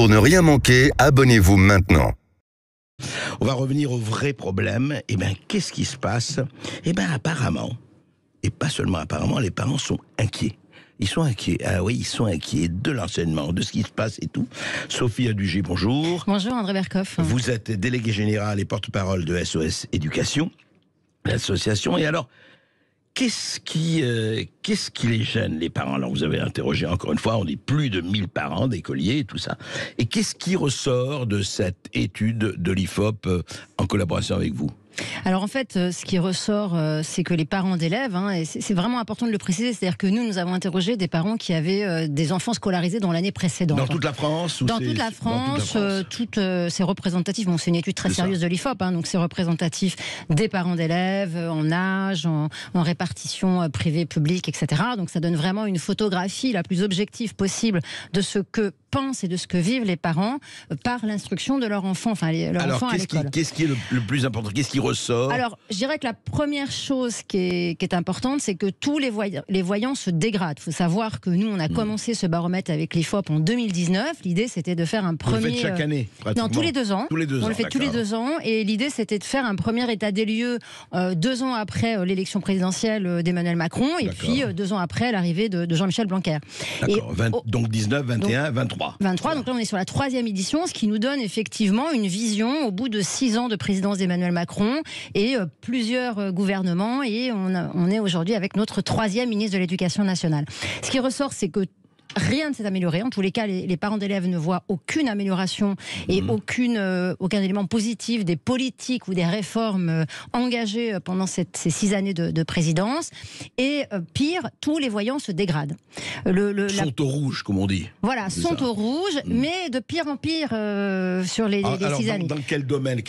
Pour ne rien manquer, abonnez-vous maintenant. On va revenir au vrai problème. Eh bien, qu'est-ce qui se passe? Eh bien, apparemment, et pas seulement apparemment, les parents sont inquiets. Ils sont inquiets. Ah oui, ils sont inquiets de l'enseignement, de ce qui se passe et tout. Sophie Adugé, bonjour. Bonjour André Berkoff. Vous êtes déléguée générale et porte-parole de SOS Éducation, l'association. Et alors, qu'est-ce qui les gêne, les parents? Alors, vous avez interrogé encore une fois, on dit plus de 1000 parents, d'écoliers et tout ça. Et qu'est-ce qui ressort de cette étude de l'IFOP en collaboration avec vous? Alors en fait, ce qui ressort, c'est que les parents d'élèves, et c'est vraiment important de le préciser, c'est-à-dire que nous avons interrogé des parents qui avaient des enfants scolarisés dans l'année précédente. Dans toute la France? Dans toute la France, c'est représentatif. Bon, c'est une étude très sérieuse de l'IFOP, donc c'est représentatif des parents d'élèves, en âge, en répartition privée, publique, etc. Donc ça donne vraiment une photographie la plus objective possible de ce que pensent et de ce que vivent les parents par l'instruction de leur enfant, enfant à l'école. Qu'est-ce qui est le plus important? Qu'est-ce qui ressort? Alors, je dirais que la première chose qui est importante, c'est que tous les voyants se dégradent. Il faut savoir que nous, on a commencé ce baromètre avec l'IFOP en 2019. L'idée, c'était de faire un premier... Vous le faites chaque année, pratiquement? Non, tous les 2 ans. Tous les 2 ans, on le fait tous les 2 ans. Et l'idée, c'était de faire un premier état des lieux 2 ans après l'élection présidentielle d'Emmanuel Macron et puis 2 ans après l'arrivée de Jean-Michel Blanquer. Donc 19, 21, 23. 23, donc là on est sur la 3e édition, ce qui nous donne effectivement une vision au bout de 6 ans de présidence d'Emmanuel Macron et plusieurs gouvernements, et on est aujourd'hui avec notre 3e ministre de l'Éducation nationale. Ce qui ressort, c'est que rien ne s'est amélioré. En tous les cas, les parents d'élèves ne voient aucune amélioration et aucun élément positif des politiques ou des réformes engagées pendant ces 6 années de présidence. Et pire, tous les voyants se dégradent. Sont au rouge, comme on dit. Voilà, sont au rouge, mais de pire en pire sur les 6 années. Dans quel domaine?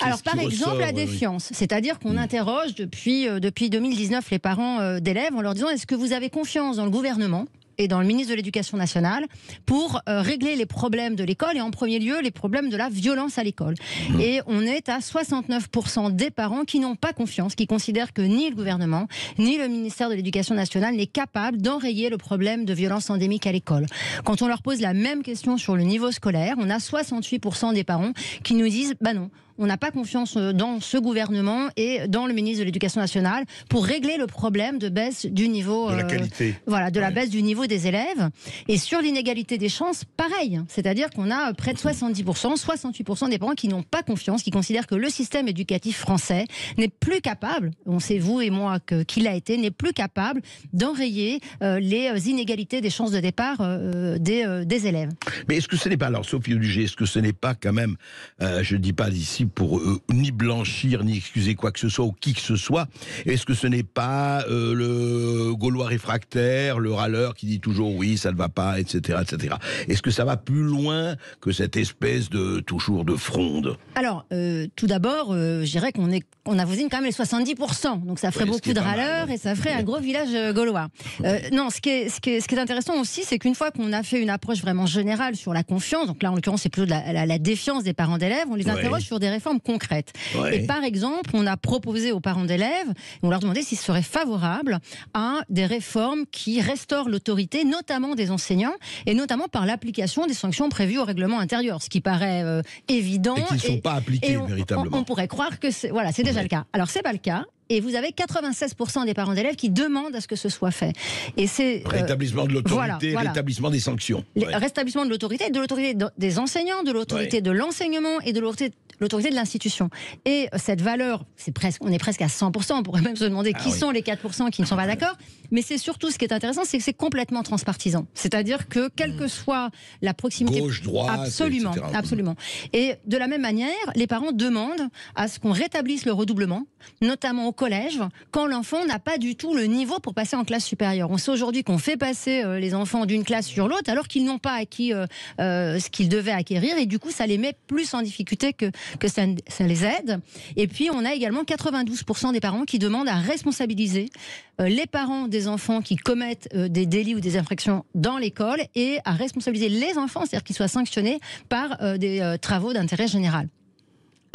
Alors, par exemple, la défiance. C'est-à-dire qu'on interroge depuis 2019 les parents d'élèves en leur disant: est-ce que vous avez confiance dans le gouvernement et dans le ministre de l'Éducation nationale pour régler les problèmes de l'école, et en premier lieu les problèmes de la violence à l'école. Et on est à 69% des parents qui n'ont pas confiance, qui considèrent que ni le gouvernement ni le ministère de l'Éducation nationale n'est capable d'enrayer le problème de violence endémique à l'école. Quand on leur pose la même question sur le niveau scolaire, on a 68% des parents qui nous disent: bah non, on n'a pas confiance dans ce gouvernement et dans le ministre de l'Éducation nationale pour régler le problème de baisse du niveau... de la qualité. La baisse du niveau des élèves. Et sur l'inégalité des chances, pareil. C'est-à-dire qu'on a près de 70%, 68% des parents qui n'ont pas confiance, qui considèrent que le système éducatif français n'est plus capable, on sait vous et moi qu'il l'a été, n'est plus capable d'enrayer les inégalités des chances de départ des élèves. Mais est-ce que ce n'est pas, alors Sophie Adugé, est-ce que ce n'est pas quand même, je ne dis pas ici pour ni blanchir, ni excuser quoi que ce soit ou qui que ce soit, est-ce que ce n'est pas le Gaulois réfractaire, le râleur qui dit toujours oui, ça ne va pas, etc., etc. Est-ce que ça va plus loin que cette espèce de toujours de fronde? Alors, tout d'abord, je dirais qu'on avoisine quand même les 70%, donc ça ferait beaucoup de râleurs et ça ferait un gros village gaulois. Non, ce qui est intéressant aussi, c'est qu'une fois qu'on a fait une approche vraiment générale sur la confiance, donc là en l'occurrence c'est plutôt la défiance des parents d'élèves, on les interroge sur des réformes concrètes. Et par exemple, on a proposé aux parents d'élèves, on leur demandait s'ils seraient favorables à des réformes qui restaurent l'autorité, notamment des enseignants, et notamment par l'application des sanctions prévues au règlement intérieur, ce qui paraît évident. Et qui ne sont pas appliquées véritablement. On pourrait croire que c'est déjà le cas. Alors c'est pas le cas. Et vous avez 96% des parents d'élèves qui demandent à ce que ce soit fait. Et c'est rétablissement de l'autorité, rétablissement des sanctions. Rétablissement de l'autorité des enseignants, de l'autorité de l'enseignement et de l'autorité de l'institution. Et cette valeur, on est presque à 100%. On pourrait même se demander qui sont les 4% qui ne sont pas d'accord. Mais c'est surtout, ce qui est intéressant, c'est que c'est complètement transpartisan. C'est-à-dire que quelle que soit la proximité, gauche, droite, absolument, etc. absolument. Et de la même manière, les parents demandent à ce qu'on rétablisse le redoublement, notamment au collège, quand l'enfant n'a pas du tout le niveau pour passer en classe supérieure. On sait aujourd'hui qu'on fait passer les enfants d'une classe sur l'autre alors qu'ils n'ont pas acquis ce qu'ils devaient acquérir, et du coup ça les met plus en difficulté que ça les aide. Et puis on a également 92% des parents qui demandent à responsabiliser les parents des enfants qui commettent des délits ou des infractions dans l'école, et à responsabiliser les enfants, c'est-à-dire qu'ils soient sanctionnés par des travaux d'intérêt général.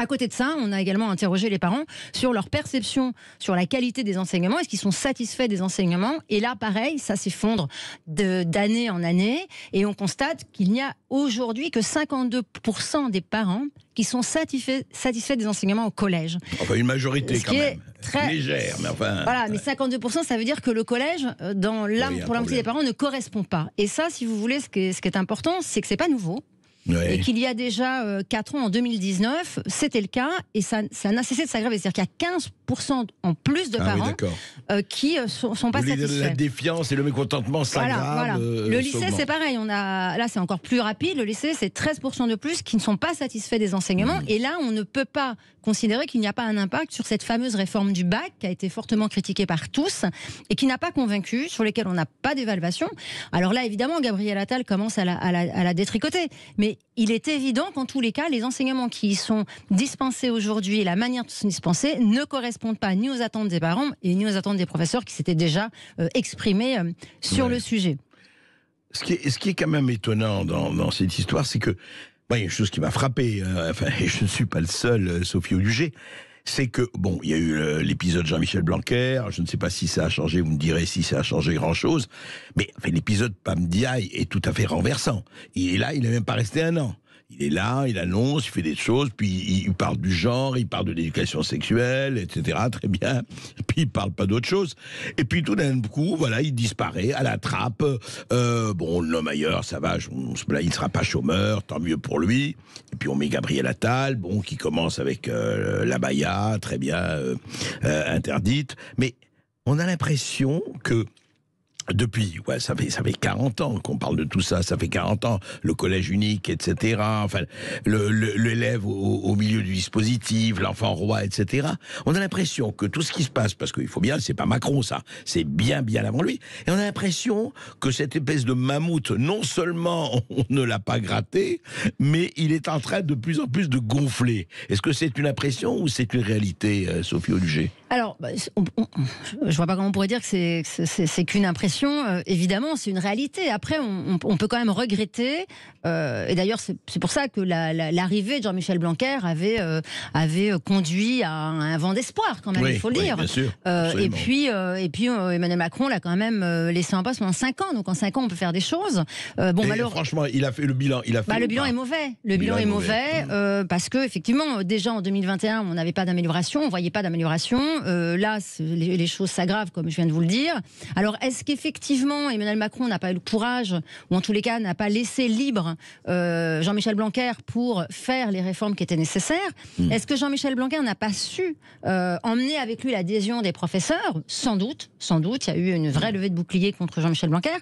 À côté de ça, on a également interrogé les parents sur leur perception sur la qualité des enseignements. Est-ce qu'ils sont satisfaits des enseignements? Et là, pareil, ça s'effondre d'année en année. Et on constate qu'il n'y a aujourd'hui que 52% des parents qui sont satisfaits des enseignements au collège. Enfin, une majorité quand même. Très légère, mais enfin... Voilà, mais 52%, ça veut dire que le collège, pour la moitié des parents, ne correspond pas. Et ça, si vous voulez, ce qui est important, c'est que c'est pas nouveau. Oui. Et qu'il y a déjà 4 ans, en 2019, c'était le cas, et ça n'a cessé de s'aggraver. C'est-à-dire qu'il y a 15% en plus de parents qui sont pas satisfaits. La défiance et le mécontentement s'aggravent. Voilà. Le lycée, c'est pareil. Là, c'est encore plus rapide. Le lycée, c'est 13% de plus qui ne sont pas satisfaits des enseignements. Et là, on ne peut pas considérer qu'il n'y a pas un impact sur cette fameuse réforme du bac qui a été fortement critiquée par tous et qui n'a pas convaincu, sur lesquels on n'a pas d'évaluation. Alors là, évidemment, Gabriel Attal commence à la détricoter. Mais il est évident qu'en tous les cas, les enseignements qui sont dispensés aujourd'hui et la manière de se dispenser ne correspondent pas ni aux attentes des parents et ni aux attentes des professeurs qui s'étaient déjà exprimés sur le sujet. Ce qui est quand même étonnant dans cette histoire, c'est que il y a une chose qui m'a frappé, et je ne suis pas le seul, Sophie Auluger, c'est que, bon, il y a eu l'épisode Jean-Michel Blanquer, je ne sais pas si ça a changé, vous me direz si ça a changé grand-chose, mais l'épisode Pam Ndiaye est tout à fait renversant. Il est là, il n'est même pas resté un an. Il est là, il annonce, il fait des choses, puis il parle du genre, il parle de l'éducation sexuelle, etc. Très bien. Puis il parle pas d'autre chose. Et puis tout d'un coup, voilà, il disparaît à la trappe. Bon, l'homme ailleurs, ça va, il ne sera pas chômeur, tant mieux pour lui. Et puis on met Gabriel Attal, bon, qui commence avec la baya, très bien interdite. Mais on a l'impression que depuis, ça fait 40 ans qu'on parle de tout ça, ça fait 40 ans, le collège unique, etc., enfin, l'élève au milieu du dispositif, l'enfant roi, etc. On a l'impression que tout ce qui se passe, parce qu'il faut bien, c'est pas Macron ça, c'est bien avant lui, et on a l'impression que cette espèce de mammouth, non seulement on ne l'a pas gratté, mais il est en train de plus en plus de gonfler. Est-ce que c'est une impression ou c'est une réalité, Sophie Auluger? Alors, je vois pas comment on pourrait dire que c'est qu'une impression. Évidemment, c'est une réalité. Après, on peut quand même regretter. Et d'ailleurs, c'est pour ça que l'arrivée de Jean-Michel Blanquer avait conduit à un vent d'espoir, quand même. Il faut le dire. Bien sûr, et puis Emmanuel Macron l'a quand même laissé en poste pendant 5 ans. Donc en 5 ans, on peut faire des choses. Franchement, il a fait le bilan. Le bilan est mauvais. Le bilan est mauvais parce que effectivement, déjà en 2021, on n'avait pas d'amélioration, on voyait pas d'amélioration. Là, les choses s'aggravent, comme je viens de vous le dire. Alors, est-ce qu'effectivement, Emmanuel Macron n'a pas eu le courage, ou en tous les cas, n'a pas laissé libre Jean-Michel Blanquer pour faire les réformes qui étaient nécessaires? Est-ce que Jean-Michel Blanquer n'a pas su emmener avec lui l'adhésion des professeurs? Sans doute. Il y a eu une vraie levée de bouclier contre Jean-Michel Blanquer.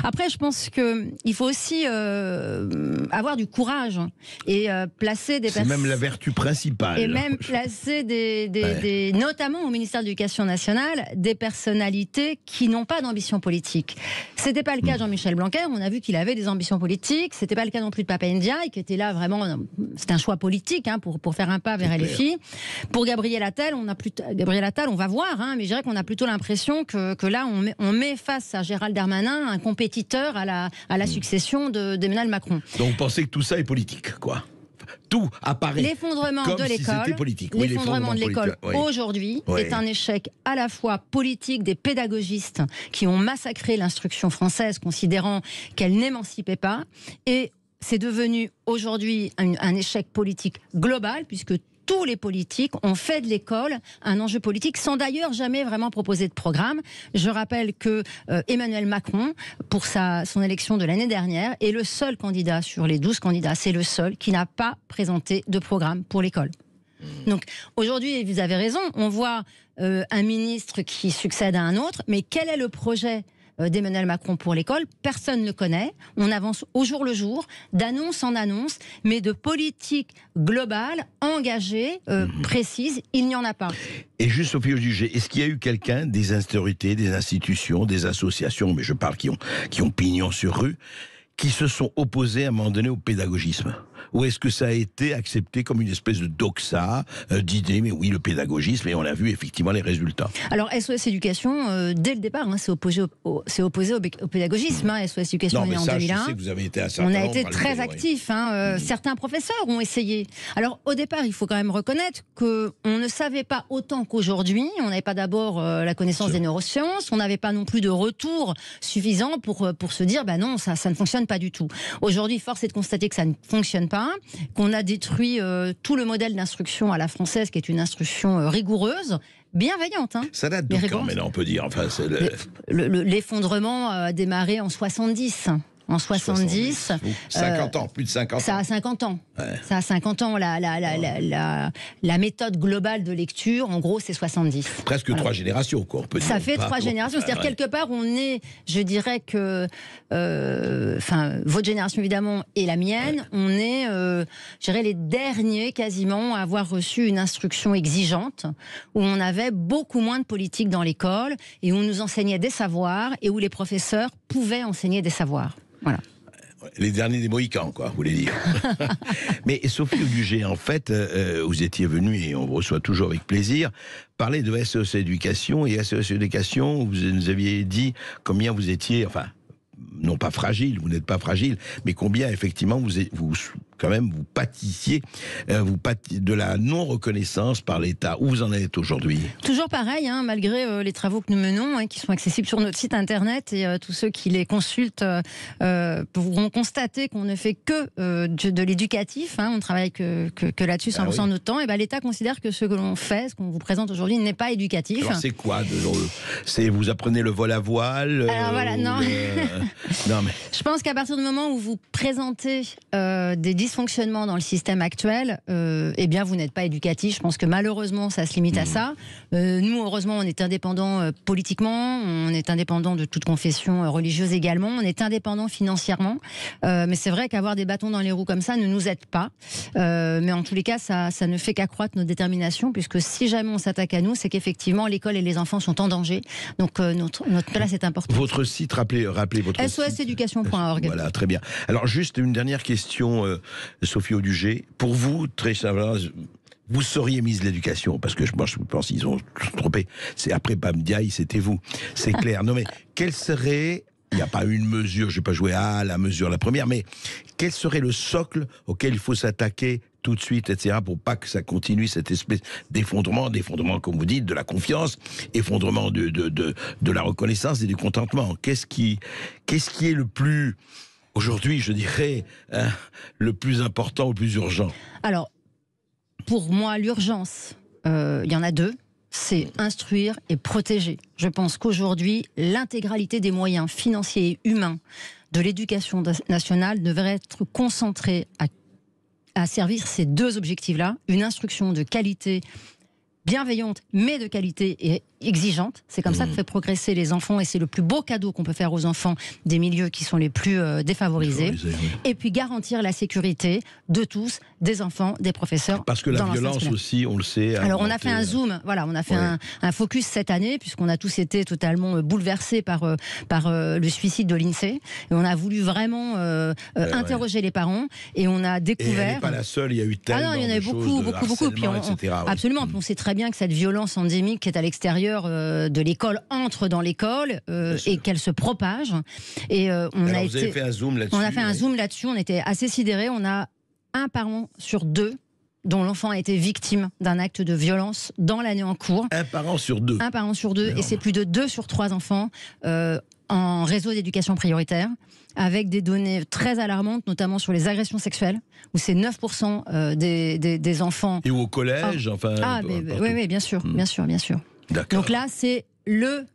Après, je pense qu'il faut aussi avoir du courage et placer des personnes... C'est même la vertu principale. Et même placer notamment au ministère de l'Éducation nationale, des personnalités qui n'ont pas d'ambition politique. C'était pas le cas de Jean-Michel Blanquer, on a vu qu'il avait des ambitions politiques, c'était pas le cas non plus de Papa Ndiaye, qui était là vraiment, c'était un choix politique pour faire un pas vers LFI. Pour Gabriel Attal, on va voir, mais je dirais qu'on a plutôt l'impression que là, on met face à Gérald Darmanin un compétiteur à la succession d'Emmanuel Macron. Donc vous pensez que tout ça est politique, quoi? Tout apparaît l'effondrement comme de l'école, si c'était politique. L'effondrement de l'école aujourd'hui est un échec à la fois politique des pédagogistes qui ont massacré l'instruction française, considérant qu'elle n'émancipait pas, et c'est devenu aujourd'hui un échec politique global, puisque tous les politiques ont fait de l'école un enjeu politique sans d'ailleurs jamais vraiment proposer de programme. Je rappelle que Emmanuel Macron, pour son élection de l'année dernière, est le seul candidat sur les 12 candidats, c'est le seul qui n'a pas présenté de programme pour l'école. Donc aujourd'hui, vous avez raison, on voit un ministre qui succède à un autre, mais quel est le projet d'Emmanuel Macron pour l'école? Personne ne le connaît. On avance au jour le jour, d'annonce en annonce, mais de politique globale, engagée, précise, il n'y en a pas. Et juste Sophie Auluger, est-ce qu'il y a eu quelqu'un, des autorités, des institutions, des associations, mais je parle qui ont pignon sur rue, qui se sont opposés à un moment donné au pédagogisme? Ou est-ce que ça a été accepté comme une espèce de doxa, d'idée, mais oui, le pédagogisme, et on a vu effectivement les résultats? Alors, SOS Éducation, dès le départ, s'est opposé au pédagogisme. SOS Éducation est en 2001. Je sais que vous avez été on a été très actifs. Certains professeurs ont essayé. Alors, au départ, il faut quand même reconnaître qu'on ne savait pas autant qu'aujourd'hui. On n'avait pas d'abord la connaissance des neurosciences. On n'avait pas non plus de retour suffisant pour se dire, non, ça ne fonctionne pas du tout. Aujourd'hui, force est de constater que ça ne fonctionne pas, qu'on a détruit tout le modèle d'instruction à la française, qui est une instruction rigoureuse, bienveillante. Ça date de quand, maintenant, on peut dire. Enfin, l'effondrement a démarré en 70. En 70. 50 ans, plus de 50 ans. Ça a 50 ans. Ouais. Ça a 50 ans. La méthode globale de lecture, en gros, c'est 70. Presque 3 générations, quoi. On peut dire. Ça fait 3 générations. C'est-à-dire, quelque part, on est, je dirais que, votre génération, évidemment, et la mienne, on est, je dirais, les derniers, quasiment, à avoir reçu une instruction exigeante, où on avait beaucoup moins de politique dans l'école, et où on nous enseignait des savoirs, et où les professeurs pouvaient enseigner des savoirs. Voilà. Les derniers des Mohicans, quoi, vous voulez dire. Mais Sophie Audugé, en fait, vous étiez venue, et on vous reçoit toujours avec plaisir, parler de SOS Éducation. Et SOS Éducation, vous nous aviez dit combien vous étiez, enfin, non pas fragile, vous n'êtes pas fragile, mais combien effectivement vous pâtissiez de la non-reconnaissance par l'État. Où vous en êtes aujourd'hui? Toujours pareil, malgré les travaux que nous menons, qui sont accessibles sur notre site internet, et tous ceux qui les consultent pourront constater qu'on ne fait que de l'éducatif, on ne travaille que là-dessus 100% de notre temps, et l'État considère que ce que l'on fait, ce qu'on vous présente aujourd'hui, n'est pas éducatif. Alors c'est quoi c'est vous apprenez le vol à voile? Alors voilà, non. Non, mais... Je pense qu'à partir du moment où vous présentez des dysfonctionnements dans le système actuel, vous n'êtes pas éducatif. Je pense que malheureusement, ça se limite à ça. Nous, heureusement, on est indépendant politiquement, on est indépendant de toute confession religieuse également, on est indépendant financièrement. Mais c'est vrai qu'avoir des bâtons dans les roues comme ça ne nous aide pas. Mais en tous les cas, ça ne fait qu'accroître notre détermination, puisque si jamais on s'attaque à nous, c'est qu'effectivement, l'école et les enfants sont en danger. Donc notre place est importante. Votre site, rappelez votre site. SOSéducation.org. Voilà, très bien. Alors, juste une dernière question, Sophie Audugé. Pour vous, très simplement, vous seriez mise l'éducation, parce que je pense qu'ils ont trompé. C'est après Pamdiaï, c'était vous. C'est clair. Non, mais quelle serait... Il n'y a pas une mesure, je ne vais pas jouer à la mesure, la première, mais quel serait le socle auquel il faut s'attaquer tout de suite, etc., pour pas que ça continue, cette espèce d'effondrement, comme vous dites, de la confiance, effondrement de la reconnaissance et du contentement. Qu'est-ce qui est le plus, aujourd'hui, je dirais, le plus important, le plus urgent? Alors, pour moi, l'urgence, il y en a 2. C'est instruire et protéger. Je pense qu'aujourd'hui, l'intégralité des moyens financiers et humains de l'éducation nationale devrait être concentrée à servir ces 2 objectifs-là. Une instruction de qualité bienveillante, mais de qualité et exigeante. C'est comme ça que fait progresser les enfants, et c'est le plus beau cadeau qu'on peut faire aux enfants des milieux qui sont les plus défavorisés. Oui. Et puis garantir la sécurité de tous, des enfants, des professeurs. Parce que la violence aussi, on le sait. Alors on a fait un zoom, on a fait un focus cette année, puisqu'on a tous été totalement bouleversés par le suicide de l'INSEE. Et on a voulu vraiment interroger les parents, et on a découvert... Et elle n'est pas la seule, il y a eu tellement il y en a beaucoup. Puis absolument, on sait très bien que cette violence endémique qui est à l'extérieur de l'école entre dans l'école et qu'elle se propage. Et vous avez fait un zoom là-dessus. On a fait un zoom là-dessus, on était assez sidérés. On a un parent sur 2 dont l'enfant a été victime d'un acte de violence dans l'année en cours. Un parent sur 2. Un parent sur 2, et c'est plus de 2 sur 3 enfants en réseau d'éducation prioritaire, avec des données très alarmantes, notamment sur les agressions sexuelles, où c'est 9% des enfants... Et au collège, oui, bien sûr. Donc là, c'est le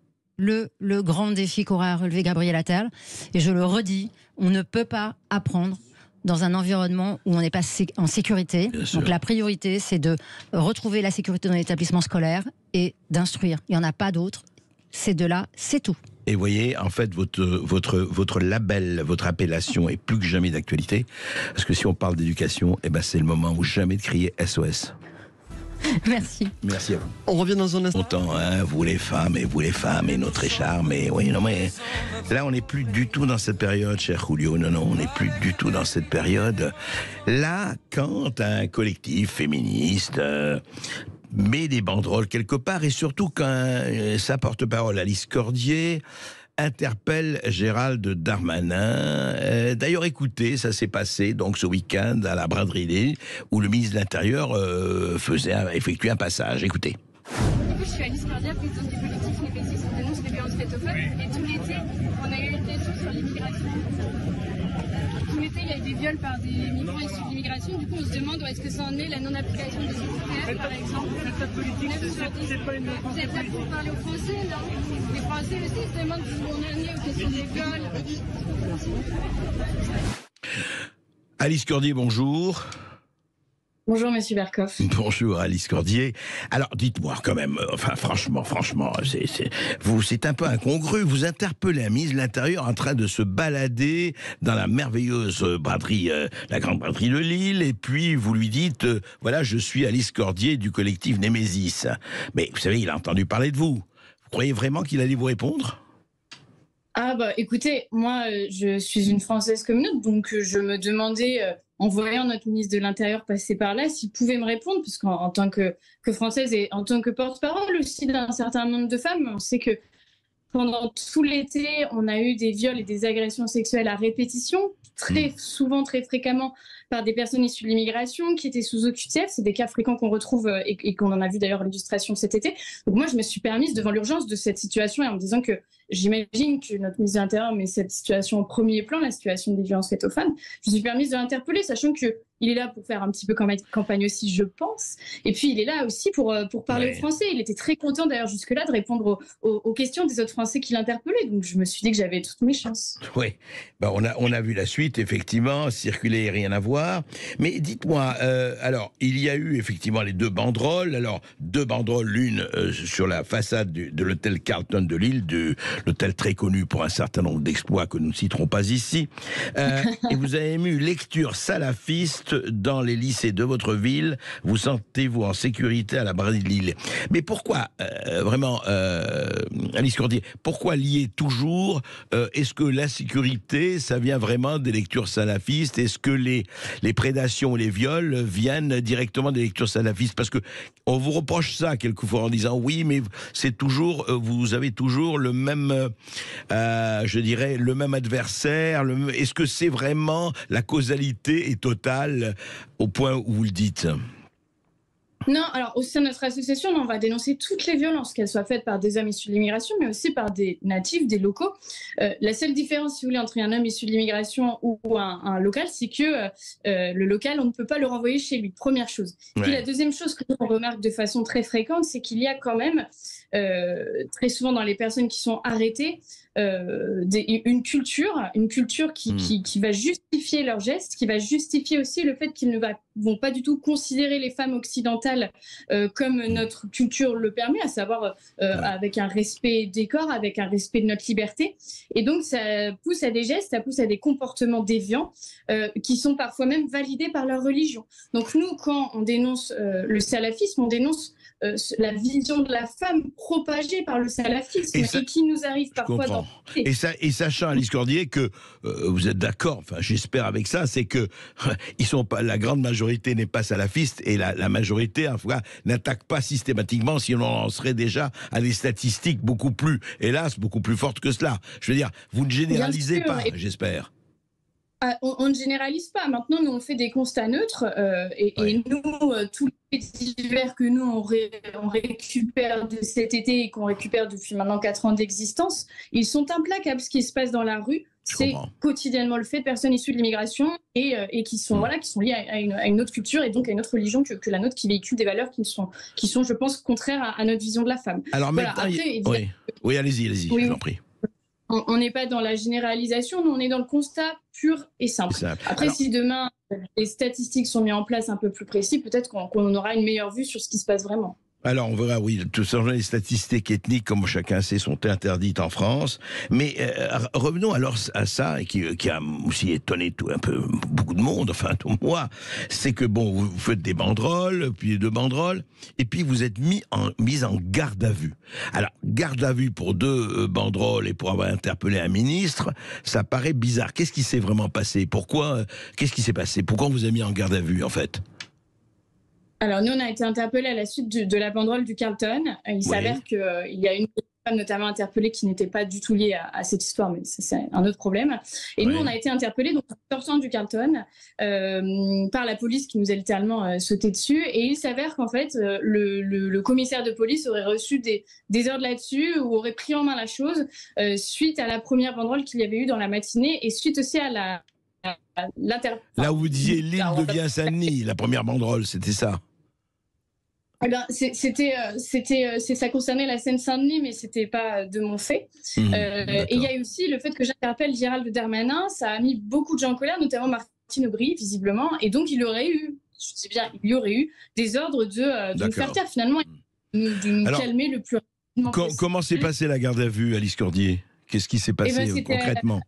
grand défi qu'aura relevé Gabriel Attal. Et je le redis, on ne peut pas apprendre dans un environnement où on n'est pas en sécurité. Donc la priorité, c'est de retrouver la sécurité dans l'établissement scolaire et d'instruire. Il n'y en a pas d'autre. Ces 2-là, c'est tout. Et vous voyez, en fait, votre label, votre appellation est plus que jamais d'actualité. Parce que si on parle d'éducation, c'est le moment où jamais de crier SOS. Merci. Merci à vous. On revient dans un instant. Longtemps, hein, vous les femmes, et notre écharpe, mais oui, non, mais là, on n'est plus du tout dans cette période, cher Julio. Non, on n'est plus du tout dans cette période. Là, quand un collectif féministe met des banderoles quelque part, et surtout quand sa porte-parole, Alice Cordier, interpelle Gérald Darmanin. D'ailleurs, écoutez, ça s'est passé donc ce week-end à la braderie où le ministre de l'Intérieur effectuait un passage. Écoutez. Du coup, je suis Alice Cordier, présidente du collectif Némésis, on dénonce les violences faites aux femmes. Et tout l'été, on a eu une question sur l'immigration. Tout l'été, il y a eu des viols par des migrants issus de l'immigration. Du coup, on se demande où est-ce que ça en est la non-application des UQTR, par exemple. Cette politique, c'est pas une... Vous êtes là pour parler aux Français, non? Les Français aussi se demandent où on en est aux questions des viols. Alice Cordier, bonjour. Bonjour, monsieur Berkoff. Bonjour, Alice Cordier. Alors, dites-moi quand même, franchement, c'est un peu incongru. Vous interpellez un ministre de l'Intérieur en train de se balader dans la merveilleuse braderie, la grande braderie de Lille, et puis vous lui dites, voilà, je suis Alice Cordier du collectif Némésis. Mais vous savez, il a entendu parler de vous. Vous croyez vraiment qu'il allait vous répondre ? Ah bah écoutez, moi je suis une Française comme une autre, donc je me demandais, en voyant notre ministre de l'Intérieur passer par là, s'il pouvait me répondre, parce qu'en tant que Française et en tant que porte-parole aussi d'un certain nombre de femmes, on sait que pendant tout l'été, on a eu des viols et des agressions sexuelles à répétition, très souvent, très fréquemment, par des personnes issues de l'immigration qui étaient sous OQTF. C'est des cas fréquents qu'on retrouve et qu'on en a vu d'ailleurs l'illustration cet été. Donc moi, je me suis permise devant l'urgence de cette situation et en me disant que j'imagine que notre ministre de l'Intérieur met cette situation au premier plan, la situation des violences faites aux femmes. Je me suis permise de l'interpeller, sachant qu'il est là pour faire un petit peu campagne aussi, je pense. Et puis, il est là aussi pour parler aux Français. Il était très content, d'ailleurs, jusque-là, de répondre aux questions des autres Français qui l'interpellaient. Donc, je me suis dit que j'avais toutes mes chances. Oui, ben, on a vu la suite, effectivement, circuler et rien à voir. Mais dites-moi, alors, il y a eu effectivement les deux banderoles. Alors, deux banderoles, l'une sur la façade de l'hôtel Carlton de Lille, l'hôtel très connu pour un certain nombre d'exploits que nous ne citerons pas ici. Et vous avez mis lecture salafiste dans les lycées de votre ville. Vous sentez-vous en sécurité à la braderie de Lille? Mais pourquoi, vraiment, Alice Cordier, pourquoi lier toujours est-ce que la sécurité, ça vient vraiment des lectures salafistes? Est-ce que les prédations et les viols viennent directement des lectures salafistes? Parce que on vous reproche ça quelquefois en disant oui, mais c'est toujours, vous avez toujours le même, je dirais, le même adversaire. Est-ce que c'est vraiment la causalité est totale au point où vous le dites? Non, alors au sein de notre association, on va dénoncer toutes les violences, qu'elles soient faites par des hommes issus de l'immigration, mais aussi par des natifs, des locaux. La seule différence, si vous voulez, entre un homme issu de l'immigration ou un local, c'est que le local, on ne peut pas le renvoyer chez lui, première chose. Ouais. Puis la deuxième chose que l'on remarque de façon très fréquente, c'est qu'il y a quand même, très souvent dans les personnes qui sont arrêtées, une culture qui va justifier leurs gestes, qui va justifier aussi le fait qu'ils ne vont pas du tout considérer les femmes occidentales comme notre culture le permet, à savoir avec un respect des corps, avec un respect de notre liberté. Et donc, ça pousse à des gestes, ça pousse à des comportements déviants qui sont parfois même validés par leur religion. Donc nous, quand on dénonce le salafisme, on dénonce la vision de la femme propagée par le salafisme et qui nous arrive parfois dans... Et sachant, Alice Cordier, que vous êtes d'accord, enfin j'espère avec ça, c'est que ils sont pas, la grande majorité n'est pas salafiste et la majorité, en tout cas, n'attaque pas systématiquement, sinon on en serait déjà à des statistiques beaucoup plus, hélas, beaucoup plus fortes que cela. Je veux dire, vous ne généralisez pas, j'espère. On ne généralise pas. Maintenant, nous, on fait des constats neutres et nous, tous les divers que nous, on récupère de cet été et qu'on récupère depuis maintenant 4 ans d'existence, ils sont implacables. Ce qui se passe dans la rue, c'est quotidiennement le fait de personnes issues de l'immigration et qui sont liées à une autre culture et donc à une autre religion que la nôtre, qui véhicule des valeurs qui sont je pense, contraires à notre vision de la femme. Alors maintenant, oui, allez-y, je vous en prie. On n'est pas dans la généralisation, nous on est dans le constat pur et simple. Après, si demain les statistiques sont mises en place un peu plus précis, peut-être qu'on aura une meilleure vue sur ce qui se passe vraiment. Alors, on verra, oui, tout ça, les statistiques ethniques, comme chacun sait, sont interdites en France. Mais revenons alors à ça, qui a aussi étonné un peu beaucoup de monde, enfin, tout moi. C'est que, bon, vous faites des banderoles, puis deux banderoles, et puis vous êtes mis en garde à vue. Alors, garde à vue pour deux banderoles et pour avoir interpellé un ministre, ça paraît bizarre. Qu'est-ce qui s'est vraiment passé? Pourquoi? Qu'est-ce qui s'est passé? Pourquoi on vous a mis en garde à vue, en fait? Alors, nous, on a été interpellés à la suite de la banderole du Carlton. Il s'avère qu'il y a une femme notamment interpellée qui n'était pas du tout liée à cette histoire, mais c'est un autre problème. Et nous, on a été interpellés, donc, sortant du Carlton, par la police qui nous a littéralement sauté dessus. Et il s'avère qu'en fait, le commissaire de police aurait reçu des ordres là-dessus ou aurait pris en main la chose suite à la première banderole qu'il y avait eu dans la matinée et suite aussi à là où vous disiez l'île devient Saint-Denis, la première banderole, c'était ça? Eh ben, ça concernait la Seine-Saint-Denis, mais c'était pas de mon fait. Et il y a aussi le fait que j'interpelle Gérald Darmanin, ça a mis beaucoup de gens en colère, notamment Martine Aubry, visiblement, et donc il y aurait eu des ordres de nous faire taire, finalement, de nous calmer le plus rapidement possible. Comment s'est passée la garde à vue, Alice Cordier? Qu'est-ce qui s'est passé concrètement?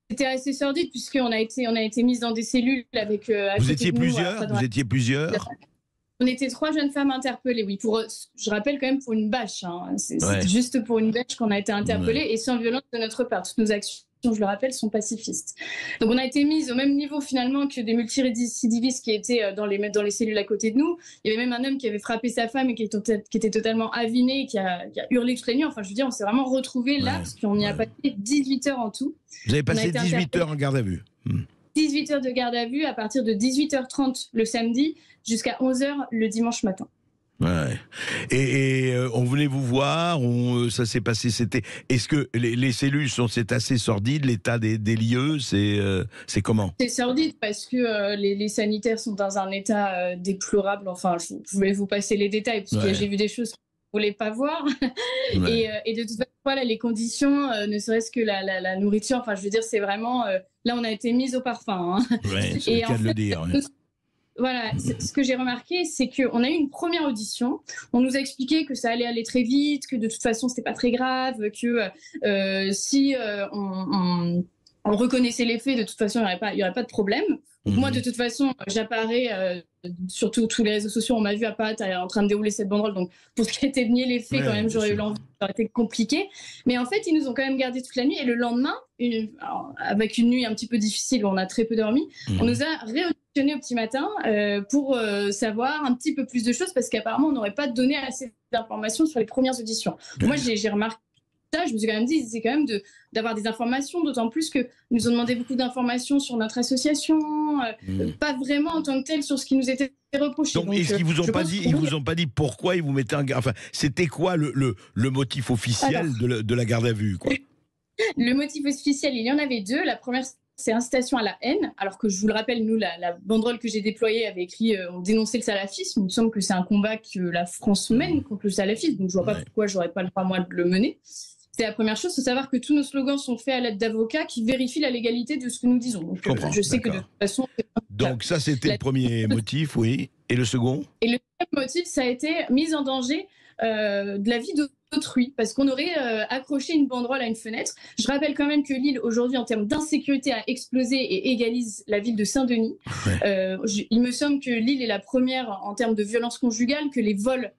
C'était assez sordide, puisqu'on a été mis dans des cellules avec... Vous étiez plusieurs? On était 3 jeunes femmes interpellées, oui. Je rappelle quand même pour une bâche. Hein. C'est juste pour une bâche qu'on a été interpellées et sans violence de notre part. Toutes nos actions, je le rappelle, sont pacifistes. Donc on a été mises au même niveau finalement que des multirécidivistes qui étaient dans les cellules à côté de nous. Il y avait même un homme qui avait frappé sa femme et qui était totalement aviné, qui a hurlé toute la nuit. Enfin, je veux dire, on s'est vraiment retrouvés là parce qu'on y a passé 18 heures en tout. Vous avez passé 18 heures en garde à vue? 18 heures de garde à vue à partir de 18h30 le samedi jusqu'à 11h le dimanche matin. Ouais. Et on venait vous voir, ça s'est passé, est-ce que les cellules c'est assez sordide, l'état des lieux, c'est comment? C'est sordide parce que les sanitaires sont dans un état déplorable, enfin je vais vous passer les détails parce que j'ai vu des choses que vous ne voulez pas voir. Et de toute façon, voilà, les conditions, ne serait-ce que la nourriture, enfin je veux dire, c'est vraiment... là, on a été mis au parfum. Hein. Ouais, c'est le cas de le dire. Voilà, ce que j'ai remarqué, c'est qu'on a eu une première audition. On nous a expliqué que ça allait aller très vite, que de toute façon, c'était pas très grave, que si on reconnaissait les faits, de toute façon, il n'y aurait pas de problème. Moi, de toute façon, j'apparais sur tous les réseaux sociaux, on m'a vu apparaître en train de dérouler cette banderole. Donc, pour ce qui était de nier les faits, quand même, j'aurais eu l'envie, ça aurait été compliqué. Mais en fait, ils nous ont quand même gardé toute la nuit. Et le lendemain, avec une nuit un petit peu difficile où on a très peu dormi, on nous a réauditionné au petit matin pour savoir un petit peu plus de choses parce qu'apparemment, on n'aurait pas donné assez d'informations sur les premières auditions. Moi, j'ai remarqué ça, je me suis quand même dit, c'est quand même d'avoir des informations, d'autant plus que nous ont demandé beaucoup d'informations sur notre association, pas vraiment en tant que tel sur ce qui nous était reproché. Donc est-ce qu'ils vous ont pas dit pourquoi ils vous mettaient en garde? Enfin, c'était quoi le motif officiel de la garde à vue, quoi? Le motif officiel, il y en avait 2. La première, c'est incitation à la haine, alors que je vous le rappelle, nous, la banderole que j'ai déployée avait écrit on dénonçait le salafisme. Il me semble que c'est un combat que la France mène contre le salafisme, donc je vois pas pourquoi j'aurais pas le droit, moi, de le mener. C'est la première chose. Il faut savoir que tous nos slogans sont faits à l'aide d'avocats qui vérifient la légalité de ce que nous disons. Donc, je sais que de toute façon... Donc ça, c'était le premier motif, oui. Et le second? Et le deuxième motif, ça a été mise en danger de la vie d'autrui, parce qu'on aurait accroché une banderole à une fenêtre. Je rappelle quand même que Lille, aujourd'hui, en termes d'insécurité, a explosé et égalise la ville de Saint-Denis. Il me semble que Lille est la première en termes de violence conjugale, que les vols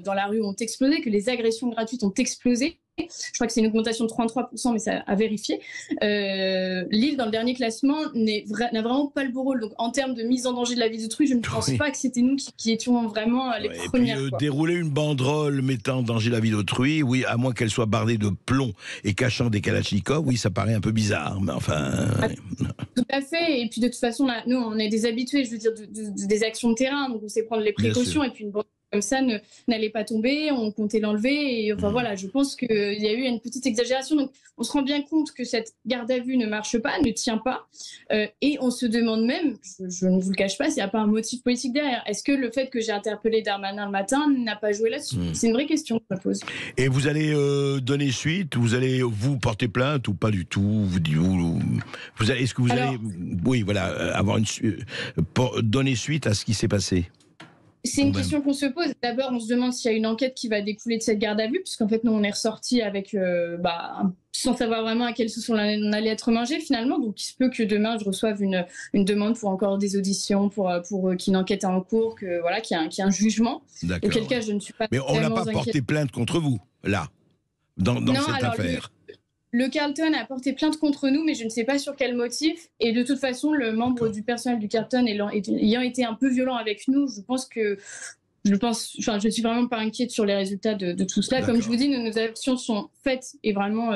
dans la rue ont explosé, que les agressions gratuites ont explosé. Je crois que c'est une augmentation de 33%, mais ça a vérifié. Lille, dans le dernier classement, n'a vraiment pas le beau rôle. Donc, en termes de mise en danger de la vie d'autrui, je ne pense pas que c'était nous qui étions vraiment les premières. Et puis, dérouler une banderole mettant en danger la vie d'autrui, oui, à moins qu'elle soit bardée de plomb et cachant des kalachnikovs, oui, ça paraît un peu bizarre. Mais enfin... Tout à fait. Et puis, de toute façon, là, nous, on est des habitués, je veux dire, des actions de terrain. Donc, on sait prendre les précautions. Et puis, une banderole comme ça n'allait pas tomber, on comptait l'enlever. Et enfin voilà, je pense qu'il y a eu une petite exagération. Donc on se rend bien compte que cette garde à vue ne marche pas, ne tient pas. Et on se demande même, je ne vous le cache pas, s'il n'y a pas un motif politique derrière. Est-ce que le fait que j'ai interpellé Darmanin le matin n'a pas joué là-dessus? C'est une vraie question que je me pose. Et vous allez donner suite? Vous allez vous porter plainte ou pas du tout? Est-ce que vous allez, oui, voilà, donner suite à ce qui s'est passé? C'est une question qu'on se pose. D'abord, on se demande s'il y a une enquête qui va découler de cette garde à vue, puisqu'en fait, nous, on est ressortis avec, sans savoir vraiment à quelle sauce on allait être mangé finalement. Donc, il se peut que demain, je reçoive une demande pour encore des auditions, pour qu'une enquête est en cours, qu'il y ait un jugement. Auquel cas, je ne suis pas. Mais on n'a pas porté plainte contre vous, là, dans cette affaire. Le Carlton a porté plainte contre nous, mais je ne sais pas sur quel motif. Et de toute façon, le membre du personnel du Carlton ayant été un peu violent avec nous, je suis vraiment pas inquiète sur les résultats de tout cela. Comme je vous dis, nos actions sont faites et vraiment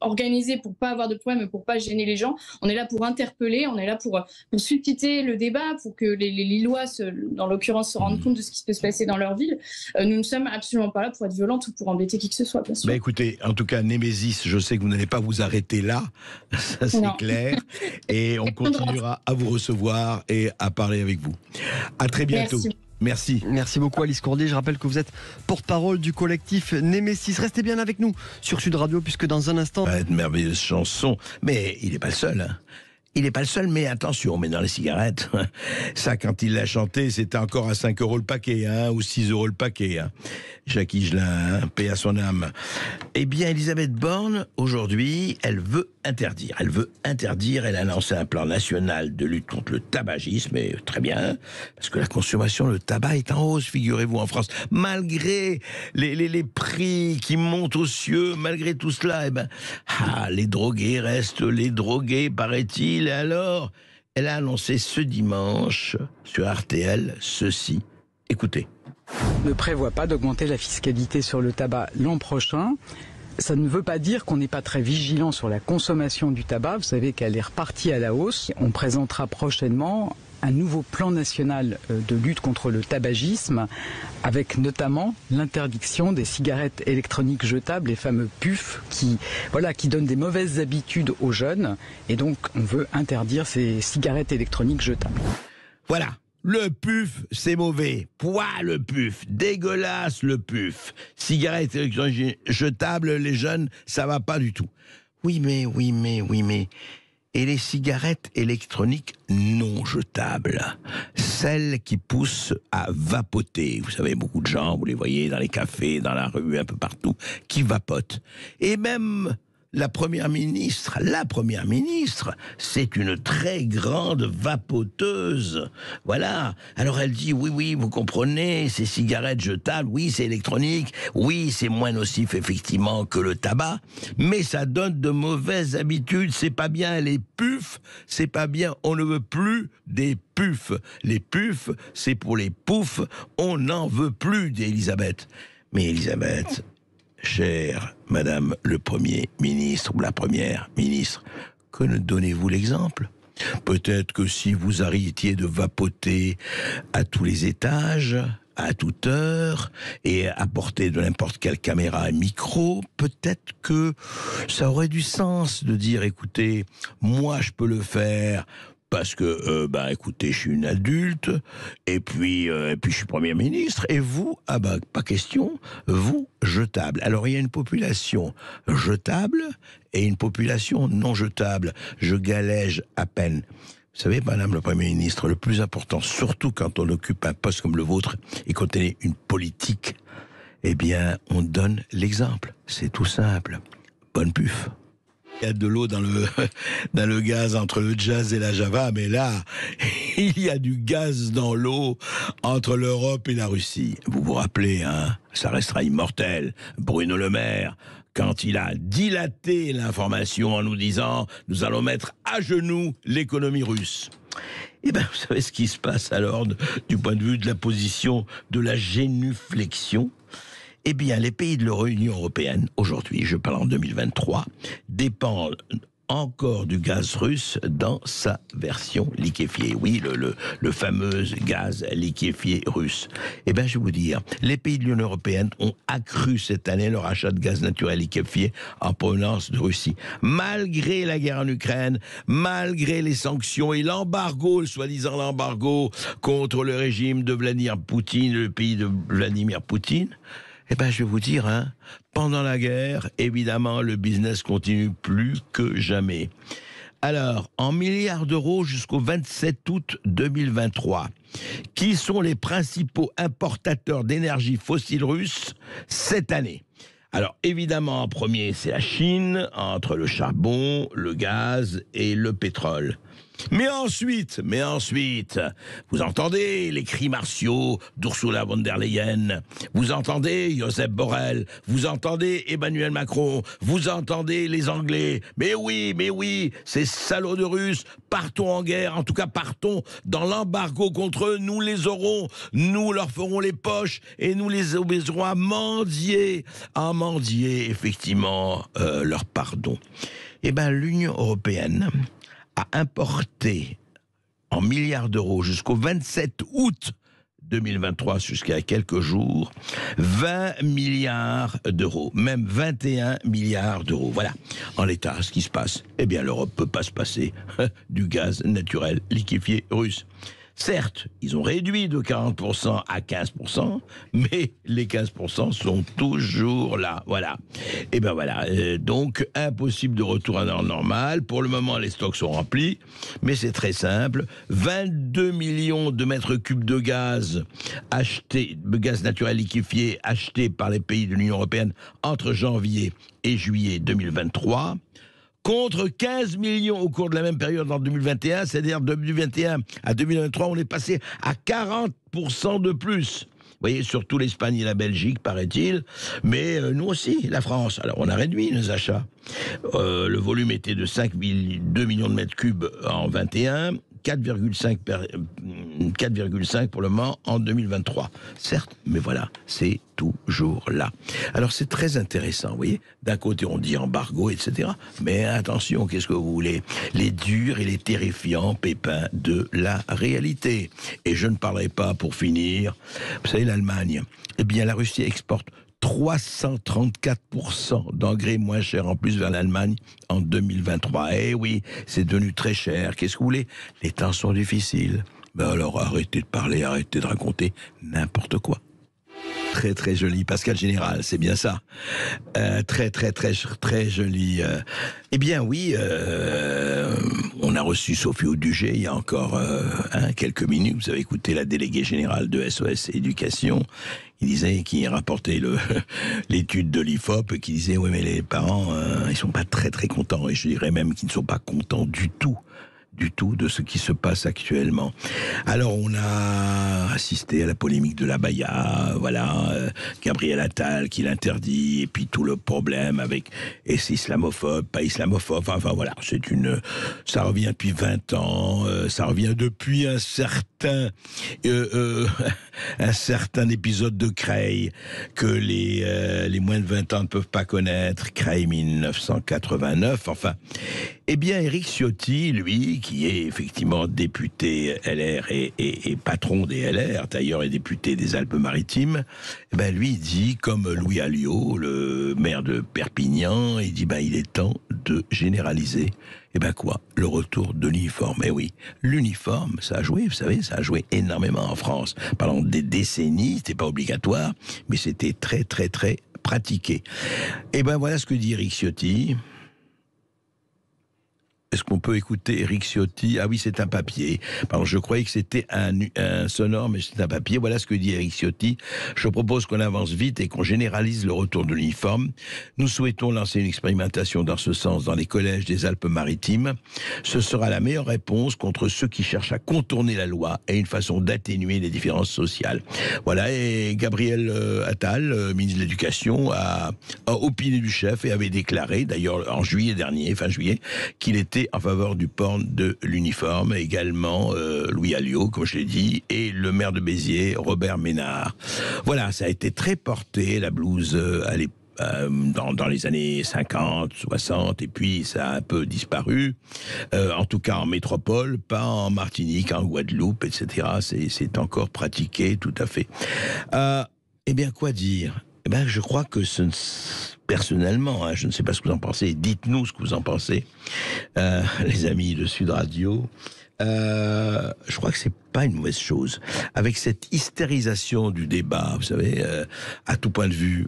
organisées pour pas avoir de problème, pour pas gêner les gens. On est là pour interpeller, on est là pour susciter le débat, pour que les Lillois, dans l'occurrence, se rendent compte de ce qui peut se passer dans leur ville. Nous ne sommes absolument pas là pour être violentes ou pour embêter qui que ce soit, bien sûr. Écoutez, en tout cas, Némésis, je sais que vous n'allez pas vous arrêter là, ça c'est clair, et on continuera à vous recevoir et à parler avec vous. À très bientôt. Merci. Merci beaucoup Alice Cordier. Je rappelle que vous êtes porte-parole du collectif Némésis. Restez bien avec nous sur Sud Radio, puisque dans un instant... Une merveilleuse chanson, mais il n'est pas le seul. Hein. Il n'est pas le seul, mais attention, mais dans les cigarettes, ça, quand il l'a chanté, c'était encore à 5 € le paquet, ou 6 € le paquet. Jacques Higelin, paix à son âme. Eh bien, Elisabeth Borne, aujourd'hui, elle veut interdire. Elle a lancé un plan national de lutte contre le tabagisme, et très bien, parce que la consommation de tabac est en hausse, figurez-vous, en France. Malgré les prix qui montent aux cieux, malgré tout cela, les drogués restent les drogués, paraît-il. Et alors, elle a annoncé ce dimanche sur RTL ceci. Écoutez. Ne prévoit pas d'augmenter la fiscalité sur le tabac l'an prochain. Ça ne veut pas dire qu'on n'est pas très vigilant sur la consommation du tabac. Vous savez qu'elle est repartie à la hausse. On présentera prochainement un nouveau plan national de lutte contre le tabagisme, avec notamment l'interdiction des cigarettes électroniques jetables, les fameux puffs, qui donnent des mauvaises habitudes aux jeunes. Et donc, on veut interdire ces cigarettes électroniques jetables. Voilà. Le puff, c'est mauvais. Le puff. Dégueulasse, le puff. Cigarettes électroniques jetables, les jeunes, ça va pas du tout. Oui, mais. Et les cigarettes électroniques non jetables, celles qui poussent à vapoter. Vous savez, beaucoup de gens, vous les voyez dans les cafés, dans la rue, un peu partout, qui vapotent. Et même la première ministre, c'est une très grande vapoteuse. Voilà. Alors elle dit, oui, vous comprenez, ces cigarettes jetables, oui, c'est électronique, oui, c'est moins nocif effectivement que le tabac, mais ça donne de mauvaises habitudes, c'est pas bien. Les puffs, c'est pas bien, on ne veut plus des puffs. Les puffs, c'est pour les poufs, on n'en veut plus d'Elisabeth. Mais Elisabeth... Chère Madame le Premier ministre ou la Première ministre, que ne donnez-vous l'exemple ? Peut-être que si vous arrêtiez de vapoter à tous les étages, à toute heure, et à portée de n'importe quelle caméra et micro, peut-être que ça aurait du sens de dire, écoutez, moi je peux le faire, parce que, écoutez, je suis une adulte, et puis je suis Premier ministre, et vous, pas question, vous, jetable. Alors, il y a une population jetable et une population non jetable. Je galège à peine. Vous savez, Madame le Premier ministre, le plus important, surtout quand on occupe un poste comme le vôtre, et quand on est une politique, eh bien, on donne l'exemple. C'est tout simple. Bonne puff. Il y a de l'eau dans le gaz entre le jazz et la Java, mais là, il y a du gaz dans l'eau entre l'Europe et la Russie. Vous vous rappelez, ça restera immortel, Bruno Le Maire, quand il a dilaté l'information en nous disant « Nous allons mettre à genoux l'économie russe ». Eh bien, vous savez ce qui se passe alors du point de vue de la position de la génuflexion ? Eh bien, les pays de l'Union européenne, aujourd'hui, je parle en 2023, dépendent encore du gaz russe dans sa version liquéfiée. Oui, le fameux gaz liquéfié russe. Eh bien, je vais vous dire, les pays de l'Union européenne ont accru cette année leur achat de gaz naturel liquéfié en provenance de Russie. Malgré la guerre en Ukraine, malgré les sanctions et l'embargo, le soi-disant l'embargo contre le régime de Vladimir Poutine, le pays de Vladimir Poutine, eh bien, je vais vous dire, pendant la guerre, évidemment, le business continue plus que jamais. Alors, en milliards d'euros jusqu'au 27 août 2023, qui sont les principaux importateurs d'énergie fossile russe cette année? Alors, évidemment, en premier, c'est la Chine, entre le charbon, le gaz et le pétrole. Mais ensuite, vous entendez les cris martiaux d'Ursula von der Leyen, vous entendez Josep Borrell, vous entendez Emmanuel Macron, vous entendez les Anglais. Mais oui, ces salauds de Russes, partons en guerre, en tout cas partons dans l'embargo contre eux, nous les aurons, nous leur ferons les poches et nous les obligerons à mendier effectivement leur pardon. Eh bien, l'Union européenne a importé en milliards d'euros jusqu'au 27 août 2023, jusqu'à quelques jours, 20 milliards d'euros, même 21 milliards d'euros. Voilà, en l'état, ce qui se passe. Eh bien, l'Europe ne peut pas se passer du gaz naturel liquéfié russe. Certes, ils ont réduit de 40% à 15%, mais les 15% sont toujours là. Voilà. Et ben voilà. Donc, impossible de retour à l'heure normale. Pour le moment, les stocks sont remplis, mais c'est très simple. 22 millions de mètres cubes de gaz achetés, de gaz naturel liquéfié achetés par les pays de l'Union européenne entre janvier et juillet 2023. Contre 15 millions au cours de la même période en 2021, c'est-à-dire de 2021 à 2023, on est passé à 40% de plus. Vous voyez, surtout l'Espagne et la Belgique, paraît-il, mais nous aussi, la France. Alors, on a réduit nos achats. Le volume était de 2 millions de mètres cubes en 21, 4,5 pour le moment en 2023. Certes, mais voilà, c'est toujours là. Alors c'est très intéressant, vous voyez. D'un côté on dit embargo, etc. Mais attention, qu'est-ce que vous voulez? Les durs et les terrifiants pépins de la réalité. Et je ne parlerai pas, pour finir, vous savez, l'Allemagne, eh bien la Russie exporte 334% d'engrais moins chers en plus vers l'Allemagne en 2023. Eh oui, c'est devenu très cher. Qu'est-ce que vous voulez? Les temps sont difficiles. Ben alors arrêtez de parler, arrêtez de raconter n'importe quoi. Très très joli, Pascal Général, c'est bien ça. Très joli. Eh bien oui, on a reçu Sophie Audugé il y a encore quelques minutes. Vous avez écouté la déléguée générale de SOS Éducation. Il disait, qui rapportait l'étude de l'IFOP, qui disait oui mais les parents ils sont pas très contents, et je dirais même qu'ils ne sont pas contents du tout de ce qui se passe actuellement. Alors on a assisté à la polémique de l'abaya, voilà, Gabriel Attal qui l'interdit, et puis tout le problème avec est-ce islamophobe, pas islamophobe, enfin voilà, ça revient depuis 20 ans, ça revient depuis un certain épisode de Creil que les moins de 20 ans ne peuvent pas connaître, Creil 1989, enfin. Eh bien, Éric Ciotti, lui, qui est effectivement député LR et patron des LR, d'ailleurs, est député des Alpes-Maritimes, eh ben, lui, il dit, comme Louis Alliot, le maire de Perpignan, il dit, il est temps de généraliser. Eh ben quoi? Le retour de l'uniforme. Eh oui, l'uniforme, ça a joué, vous savez, ça a joué énormément en France. Pendant des décennies, c'était pas obligatoire, mais c'était très pratiqué. Eh ben voilà ce que dit Éric Ciotti. Est-ce qu'on peut écouter Éric Ciotti? Ah oui, c'est un papier. Pardon, je croyais que c'était un sonore, mais c'est un papier. Voilà ce que dit Éric Ciotti. Je propose qu'on avance vite et qu'on généralise le retour de l'uniforme. Nous souhaitons lancer une expérimentation dans ce sens dans les collèges des Alpes-Maritimes. Ce sera la meilleure réponse contre ceux qui cherchent à contourner la loi et une façon d'atténuer les différences sociales. Voilà, et Gabriel Attal, ministre de l'Éducation, a opiné du chef et avait déclaré, d'ailleurs en fin juillet, qu'il était en faveur du port de l'uniforme, également Louis Alliot, comme je l'ai dit, et le maire de Béziers, Robert Ménard. Voilà, ça a été très porté, la blouse dans les années 50, 60, et puis ça a un peu disparu, en tout cas en métropole, pas en Martinique, en Guadeloupe, etc. C'est encore pratiqué, tout à fait. Eh bien, quoi dire? Eh bien, je crois que personnellement, je ne sais pas ce que vous en pensez, dites-nous ce que vous en pensez, les amis de Sud Radio. je crois que c'est pas une mauvaise chose. Avec cette hystérisation du débat, vous savez, à tout point de vue,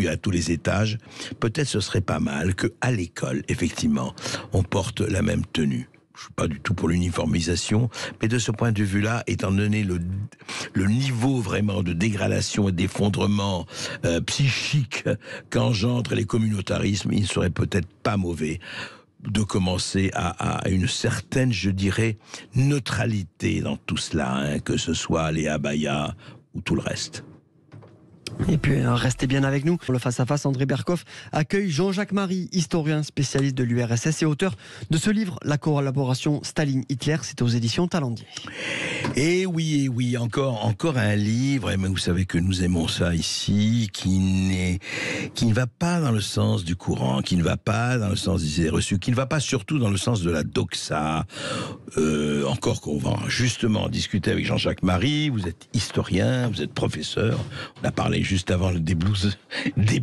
à tous les étages, peut-être ce serait pas mal que à l'école, effectivement, on porte la même tenue. Je suis pas du tout pour l'uniformisation, mais de ce point de vue-là, étant donné le niveau vraiment de dégradation et d'effondrement psychique qu'engendrent les communautarismes, il ne serait peut-être pas mauvais de commencer à une certaine, je dirais, neutralité dans tout cela, hein, que ce soit les abayas ou tout le reste. Et puis, restez bien avec nous. Pour le face-à-face, André Berkoff accueille Jean-Jacques Marie, historien spécialiste de l'URSS et auteur de ce livre, La collaboration Staline-Hitler. C'est aux éditions Talendier. Et oui, encore un livre, mais vous savez que nous aimons ça ici, qui ne va pas dans le sens du courant, qui ne va pas dans le sens des idées reçues, qui ne va pas surtout dans le sens de la doxa. Encore qu'on va justement discuter avec Jean-Jacques Marie. Vous êtes historien, vous êtes professeur. On a parlé juste avant des blouses et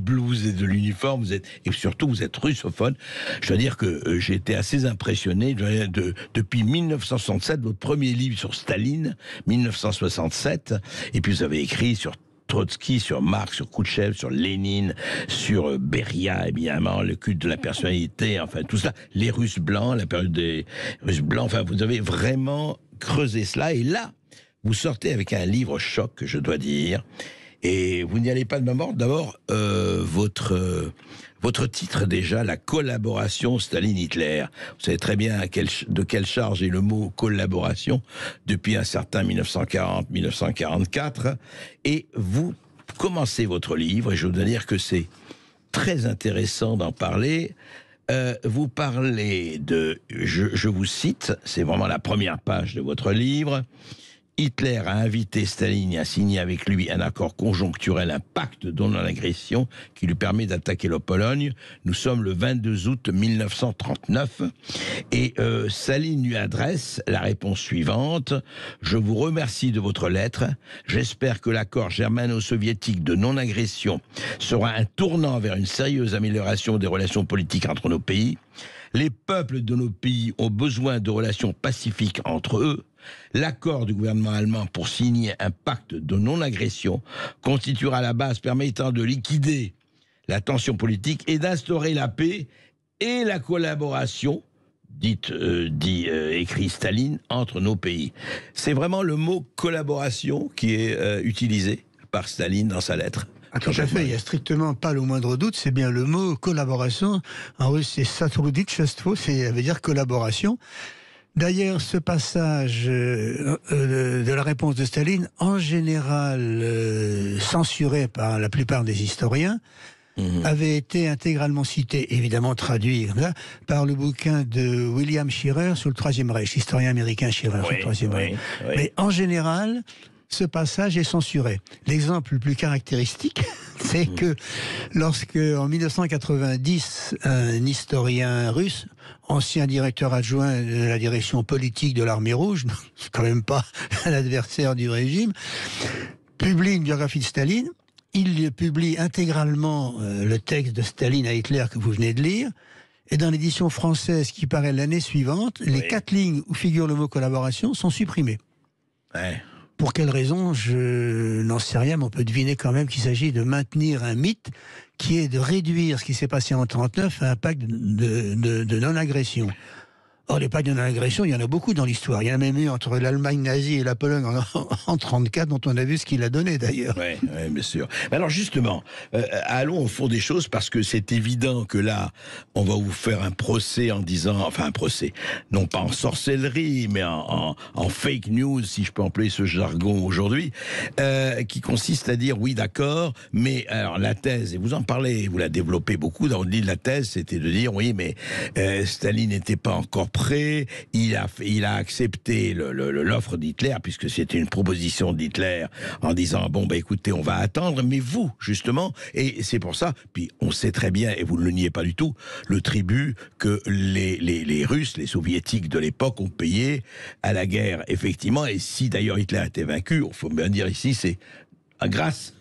de l'uniforme. Et surtout, vous êtes russophone. Je dois dire que j'ai été assez impressionné depuis 1967, votre premier livre sur Staline, 1967. Et puis vous avez écrit sur Trotsky, sur Marx, sur Khrouchtchev, sur Lénine, sur Beria, évidemment, le culte de la personnalité, enfin tout ça, les Russes blancs, la période des Russes blancs, enfin vous avez vraiment creusé cela. Et là, vous sortez avec un livre choc, je dois dire. Et vous n'y allez pas de ma mort. D'abord, votre titre déjà, la collaboration Staline-Hitler. Vous savez très bien de quelle charge est le mot collaboration depuis un certain 1940-1944. Et vous commencez votre livre, et je dois dire que c'est très intéressant d'en parler. Vous parlez de, je vous cite, c'est vraiment la première page de votre livre. Hitler a invité Staline à signer avec lui un accord conjoncturel, un pacte de non-agression qui lui permet d'attaquer la Pologne. Nous sommes le 22 août 1939 et Staline lui adresse la réponse suivante. Je vous remercie de votre lettre. J'espère que l'accord germano-soviétique de non-agression sera un tournant vers une sérieuse amélioration des relations politiques entre nos pays. Les peuples de nos pays ont besoin de relations pacifiques entre eux. L'accord du gouvernement allemand pour signer un pacte de non-agression constituera la base permettant de liquider la tension politique et d'instaurer la paix et la collaboration, écrit Staline, entre nos pays. C'est vraiment le mot collaboration qui est utilisé par Staline dans sa lettre. Ah, tout à fait, il n'y a strictement pas le moindre doute, c'est bien le mot collaboration. En russe, c'est satruditchestvo, ça veut dire collaboration. D'ailleurs, ce passage de la réponse de Staline, en général censuré par la plupart des historiens, avait été intégralement cité, évidemment traduit comme ça, par le bouquin de William Shirer sur le Troisième Reich, historien américain Shirer sur le Troisième Reich. Oui. Mais en général, ce passage est censuré. L'exemple le plus caractéristique, c'est que lorsque, en 1990, un historien russe, ancien directeur adjoint de la direction politique de l'Armée Rouge, quand même pas un adversaire du régime, publie une biographie de Staline. Il publie intégralement le texte de Staline à Hitler que vous venez de lire. Et dans l'édition française qui paraît l'année suivante, les 4 lignes où figure le mot collaboration sont supprimées. Ouais. Pour quelle raison, je n'en sais rien, mais on peut deviner quand même qu'il s'agit de maintenir un mythe qui est de réduire ce qui s'est passé en 1939 à un pacte de non-agression. Or, les pactes de non-agression, il y en a beaucoup dans l'histoire. Il y en a même eu entre l'Allemagne nazie et la Pologne en 1934, dont on a vu ce qu'il a donné d'ailleurs. Oui, bien sûr. Mais alors justement, allons au fond des choses, parce que c'est évident que là, on va vous faire un procès en disant, enfin un procès, non pas en sorcellerie, mais en fake news, si je peux employer ce jargon aujourd'hui, qui consiste à dire, oui d'accord, mais alors la thèse, et vous en parlez, vous la développez beaucoup, dans le livre, la thèse, c'était de dire, oui, mais Staline n'était pas encore prêt, il a accepté l'offre d'Hitler, puisque c'était une proposition d'Hitler, en disant, bon, bah écoutez, on va attendre, mais vous, justement, et c'est pour ça, puis on sait très bien, et vous ne le niez pas du tout, le tribut que les Russes, les Soviétiques de l'époque ont payé à la guerre, effectivement, et si d'ailleurs Hitler a été vaincu, il faut bien dire ici, c'est grâce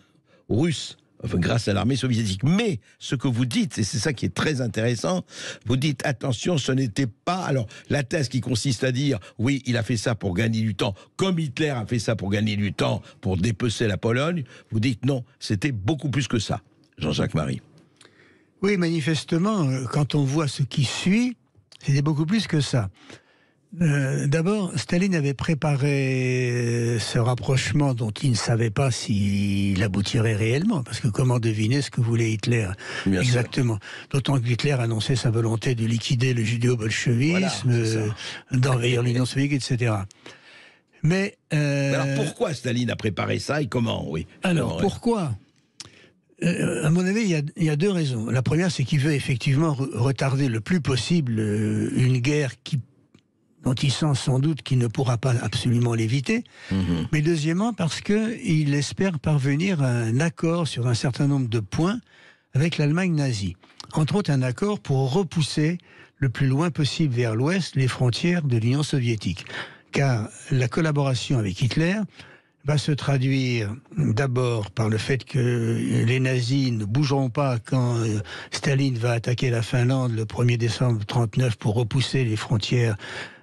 aux Russes, grâce à l'armée soviétique. Mais ce que vous dites, et c'est ça qui est très intéressant, vous dites attention, ce n'était pas... Alors, la thèse qui consiste à dire, oui, il a fait ça pour gagner du temps, comme Hitler a fait ça pour gagner du temps, pour dépecer la Pologne, vous dites non, c'était beaucoup plus que ça, Jean-Jacques Marie. Oui, manifestement, quand on voit ce qui suit, c'était beaucoup plus que ça. D'abord, Staline avait préparé ce rapprochement dont il ne savait pas s'il aboutirait réellement, parce que comment deviner ce que voulait Hitler exactement. D'autant que Hitler annonçait sa volonté de liquider le judéo-bolchevisme, d'envahir l'Union soviétique, etc. Mais alors pourquoi Staline a préparé ça et comment, oui. Alors pourquoi à mon avis, il y a deux raisons. La première, c'est qu'il veut effectivement retarder le plus possible une guerre dont il sent sans doute qu'il ne pourra pas absolument l'éviter. Mais deuxièmement, parce qu'il espère parvenir à un accord sur un certain nombre de points avec l'Allemagne nazie. Entre autres, un accord pour repousser le plus loin possible vers l'ouest les frontières de l'Union soviétique. Car la collaboration avec Hitler va se traduire d'abord par le fait que les nazis ne bougeront pas quand Staline va attaquer la Finlande le 1er décembre 1939 pour repousser les frontières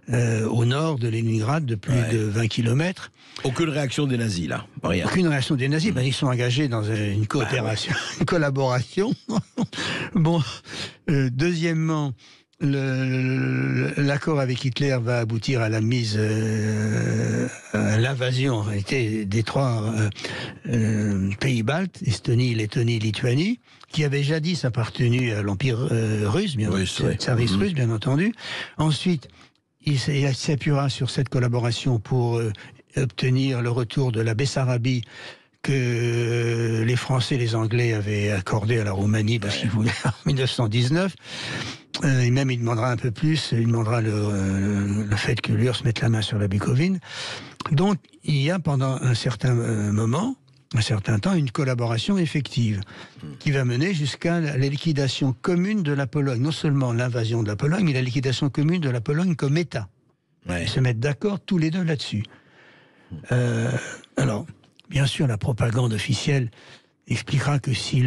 au nord de Leningrad de plus de 20 km. Aucune réaction des nazis, là. Rien. Aucune réaction des nazis. Ben, ils sont engagés dans une coopération, une collaboration. Bon, deuxièmement, l'accord avec Hitler va aboutir à la mise à l'invasion en réalité des trois pays baltes, Estonie, Lettonie, Lituanie, qui avaient jadis appartenu à l'Empire russe, service russe bien entendu. Ensuite, il s'appuiera sur cette collaboration pour obtenir le retour de la Bessarabie que les Français et les Anglais avaient accordé à la Roumanie parce qu'ils voulaient en 1919. Et même il demandera un peu plus, il demandera le fait que l'URSS mette la main sur la Bucovine. Donc il y a pendant un certain moment, un certain temps, une collaboration effective qui va mener jusqu'à la liquidation commune de la Pologne. Non seulement l'invasion de la Pologne, mais la liquidation commune de la Pologne comme État. Ils se mettent d'accord tous les deux là-dessus. Alors, bien sûr, la propagande officielle expliquera que si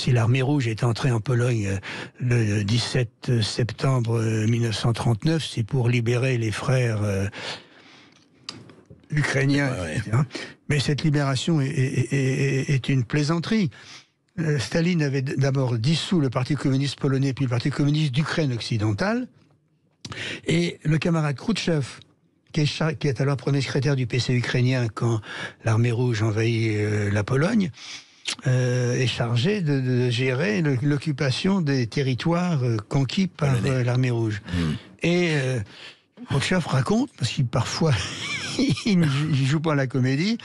l'armée rouge est entrée en Pologne le 17 septembre 1939, c'est pour libérer les frères ukrainiens, etc. Mais cette libération est une plaisanterie. Staline avait d'abord dissous le Parti communiste polonais, puis le Parti communiste d'Ukraine occidentale, et le camarade Khrouchtchev, qui est alors premier secrétaire du PC ukrainien quand l'armée rouge envahit la Pologne, est chargé de gérer l'occupation des territoires conquis par l'armée rouge. Et Khrouchtchev raconte, parce qu'il parfois il ne joue pas la comédie,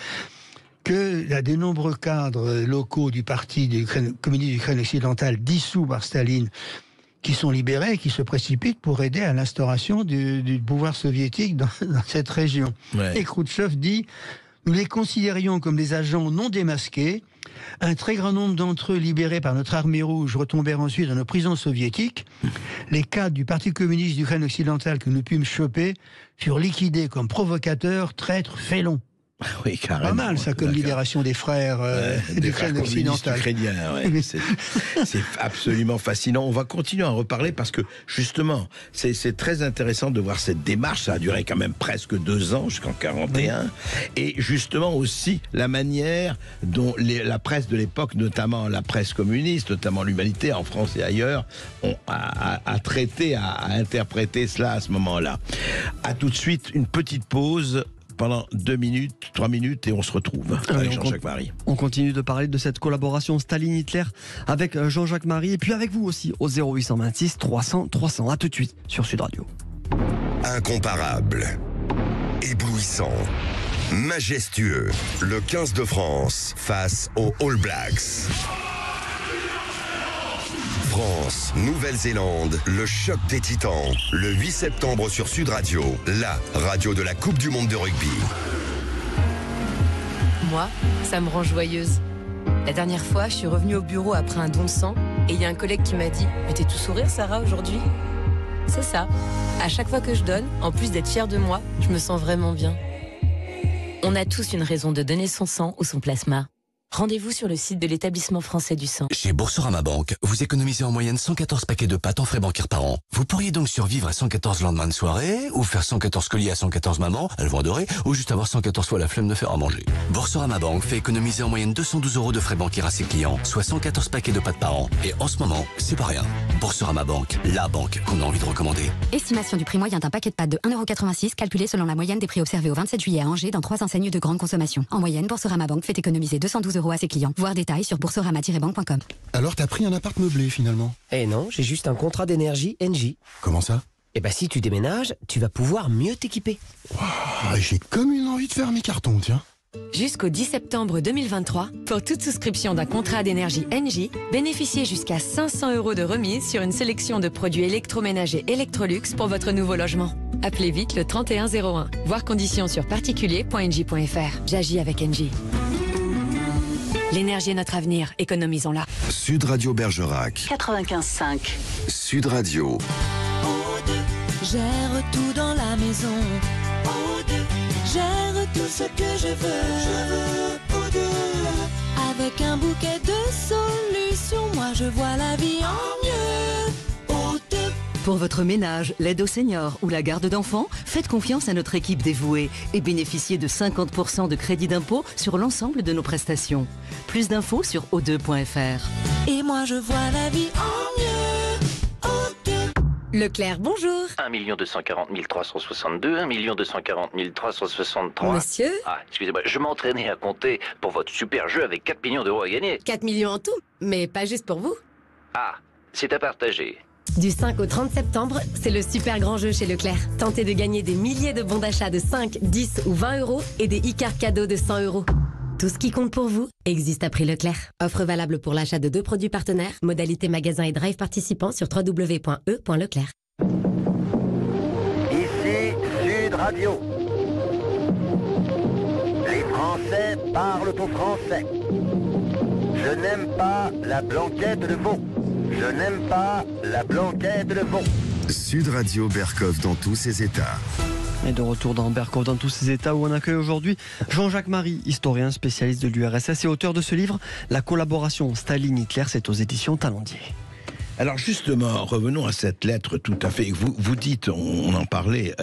qu'il y a de nombreux cadres locaux du Parti communiste d'Ukraine occidentale dissous par Staline qui sont libérés et qui se précipitent pour aider à l'instauration du pouvoir soviétique dans cette région. Et Khrouchtchev dit « Nous les considérions comme des agents non démasqués. Un très grand nombre d'entre eux, libérés par notre armée rouge, retombèrent ensuite dans nos prisons soviétiques. Les cadres du Parti communiste d'Ukraine occidentale que nous pûmes choper furent liquidés comme provocateurs, traîtres, félons. » Oui, carrément. Pas mal, ça, comme libération des frères d'Ukraine occidentale. C'est absolument fascinant. On va continuer à en reparler parce que, justement, c'est très intéressant de voir cette démarche. Ça a duré quand même presque 2 ans, jusqu'en 1941. Et justement aussi la manière dont la presse de l'époque, notamment la presse communiste, notamment l'Humanité en France et ailleurs, a traité, a interprété cela à ce moment-là. À tout de suite, une petite pause. Pendant 2 minutes, 3 minutes et on se retrouve avec Jean-Jacques Marie. On continue de parler de cette collaboration Staline-Hitler avec Jean-Jacques Marie et puis avec vous aussi au 0826 300 300. À tout de suite sur Sud Radio. Incomparable, éblouissant, majestueux, le 15 de France face aux All Blacks. France, Nouvelle-Zélande, le choc des titans, le 8 septembre sur Sud Radio, la radio de la Coupe du Monde de rugby. Moi, ça me rend joyeuse. La dernière fois, je suis revenue au bureau après un don de sang et il y a un collègue qui m'a dit « Mais t'es tout sourire, Sarah, aujourd'hui ?» C'est ça. À chaque fois que je donne, en plus d'être fière de moi, je me sens vraiment bien. On a tous une raison de donner son sang ou son plasma. Rendez-vous sur le site de l'établissement français du sang. Chez Boursorama Banque, vous économisez en moyenne 114 paquets de pâtes en frais bancaires par an. Vous pourriez donc survivre à 114 lendemains de soirée, ou faire 114 colis à 114 mamans, elles vont adorer, ou juste avoir 114 fois la flemme de faire à manger. Boursorama Banque fait économiser en moyenne 212 € de frais bancaires à ses clients, soit 114 paquets de pâtes par an. Et en ce moment, c'est pas rien. Boursorama Banque, la banque qu'on a envie de recommander. Estimation du prix moyen d'un paquet de pâtes de 1,86 € calculé selon la moyenne des prix observés au 27 juillet à Angers dans 3 enseignes de grande consommation. En moyenne, Boursorama Banque fait économiser 212 € à ses clients. Voir détails sur boursorama-banque.com. Alors t'as pris un appart meublé finalement? Eh non, j'ai juste un contrat d'énergie Engie. Comment ça? Eh ben si tu déménages, tu vas pouvoir mieux t'équiper. Wow, j'ai comme une envie de faire mes cartons, tiens. Jusqu'au 10 septembre 2023, pour toute souscription d'un contrat d'énergie Engie, bénéficiez jusqu'à 500 € de remise sur une sélection de produits électroménagers Electrolux pour votre nouveau logement. Appelez vite le 3101. Voir conditions sur particulier.engie.fr. J'agis avec Engie. L'énergie est notre avenir, économisons-la. Sud Radio Bergerac. 95.5. Sud Radio. Gère tout dans la maison. Gère tout ce que je veux. Avec un bouquet de solutions, moi je vois la vie en mieux. Pour votre ménage, l'aide aux seniors ou la garde d'enfants, faites confiance à notre équipe dévouée et bénéficiez de 50% de crédit d'impôt sur l'ensemble de nos prestations. Plus d'infos sur o2.fr. Et moi je vois la vie en mieux. Leclerc, bonjour. 1 240 362, 1 240 363. Monsieur? Ah, excusez-moi, je m'entraînais à compter pour votre super jeu avec 4 millions d'euros à gagner. 4 millions en tout, mais pas juste pour vous. Ah, c'est à partager. Du 5 au 30 septembre, c'est le super grand jeu chez Leclerc. Tentez de gagner des milliers de bons d'achat de 5, 10 ou 20 € et des e-cartes cadeaux de 100 €. Tout ce qui compte pour vous existe à prix Leclerc. Offre valable pour l'achat de 2 produits partenaires. Modalité magasin et drive participants sur www.e.leclerc. Ici Sud Radio. Les Français parlent au français. Je n'aime pas la blanquette de veau. Je n'aime pas la blanquette de veau. Sud Radio Berkov dans tous ses états. Et de retour dans Berkov dans tous ses états où on accueille aujourd'hui Jean-Jacques Marie, historien spécialiste de l'URSS et auteur de ce livre, La collaboration Staline-Hitler, c'est aux éditions Talendier. Alors justement, revenons à cette lettre tout à fait. Vous dites, on en parlait,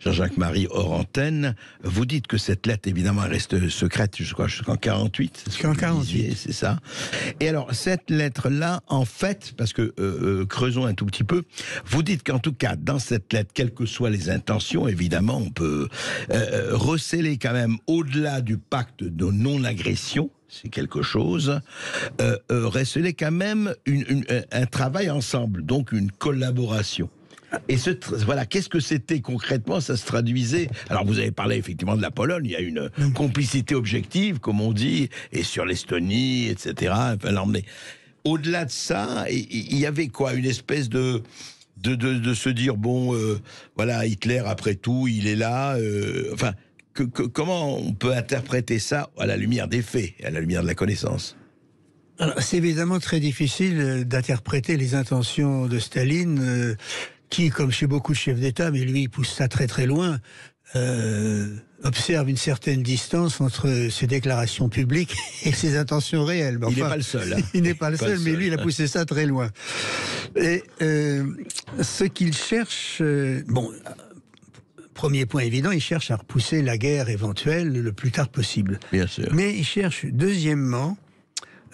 Jean-Jacques Marie hors antenne, vous dites que cette lettre évidemment reste secrète, je crois, jusqu'en 48. Jusqu'en 48. C'est ça. Et alors cette lettre-là, en fait, parce que creusons un tout petit peu, vous dites qu'en tout cas, dans cette lettre, quelles que soient les intentions, évidemment, on peut recéler quand même, au-delà du pacte de non-agression, c'est quelque chose, receler quand même un travail ensemble, donc une collaboration. Et voilà, qu'est-ce que c'était concrètement? Ça se traduisait. Alors vous avez parlé effectivement de la Pologne, il y a une complicité objective, comme on dit, et sur l'Estonie, etc. Enfin, mais au-delà de ça, il y avait quoi? Une espèce de se dire, bon, voilà, Hitler, après tout, il est là, enfin... Comment on peut interpréter ça à la lumière des faits, à la lumière de la connaissance? Alors, c'est évidemment très difficile d'interpréter les intentions de Staline, qui, comme chez beaucoup de chefs d'État, mais lui, il pousse ça très très loin, observe une certaine distance entre ses déclarations publiques et ses intentions réelles. Il n'est pas le seul. Hein. Il n'est pas le seul, mais lui, il a poussé ça très loin. Et ce qu'il cherche... bon. Premier point évident, il cherche à repousser la guerre éventuelle le plus tard possible. Bien sûr. Mais il cherche, deuxièmement,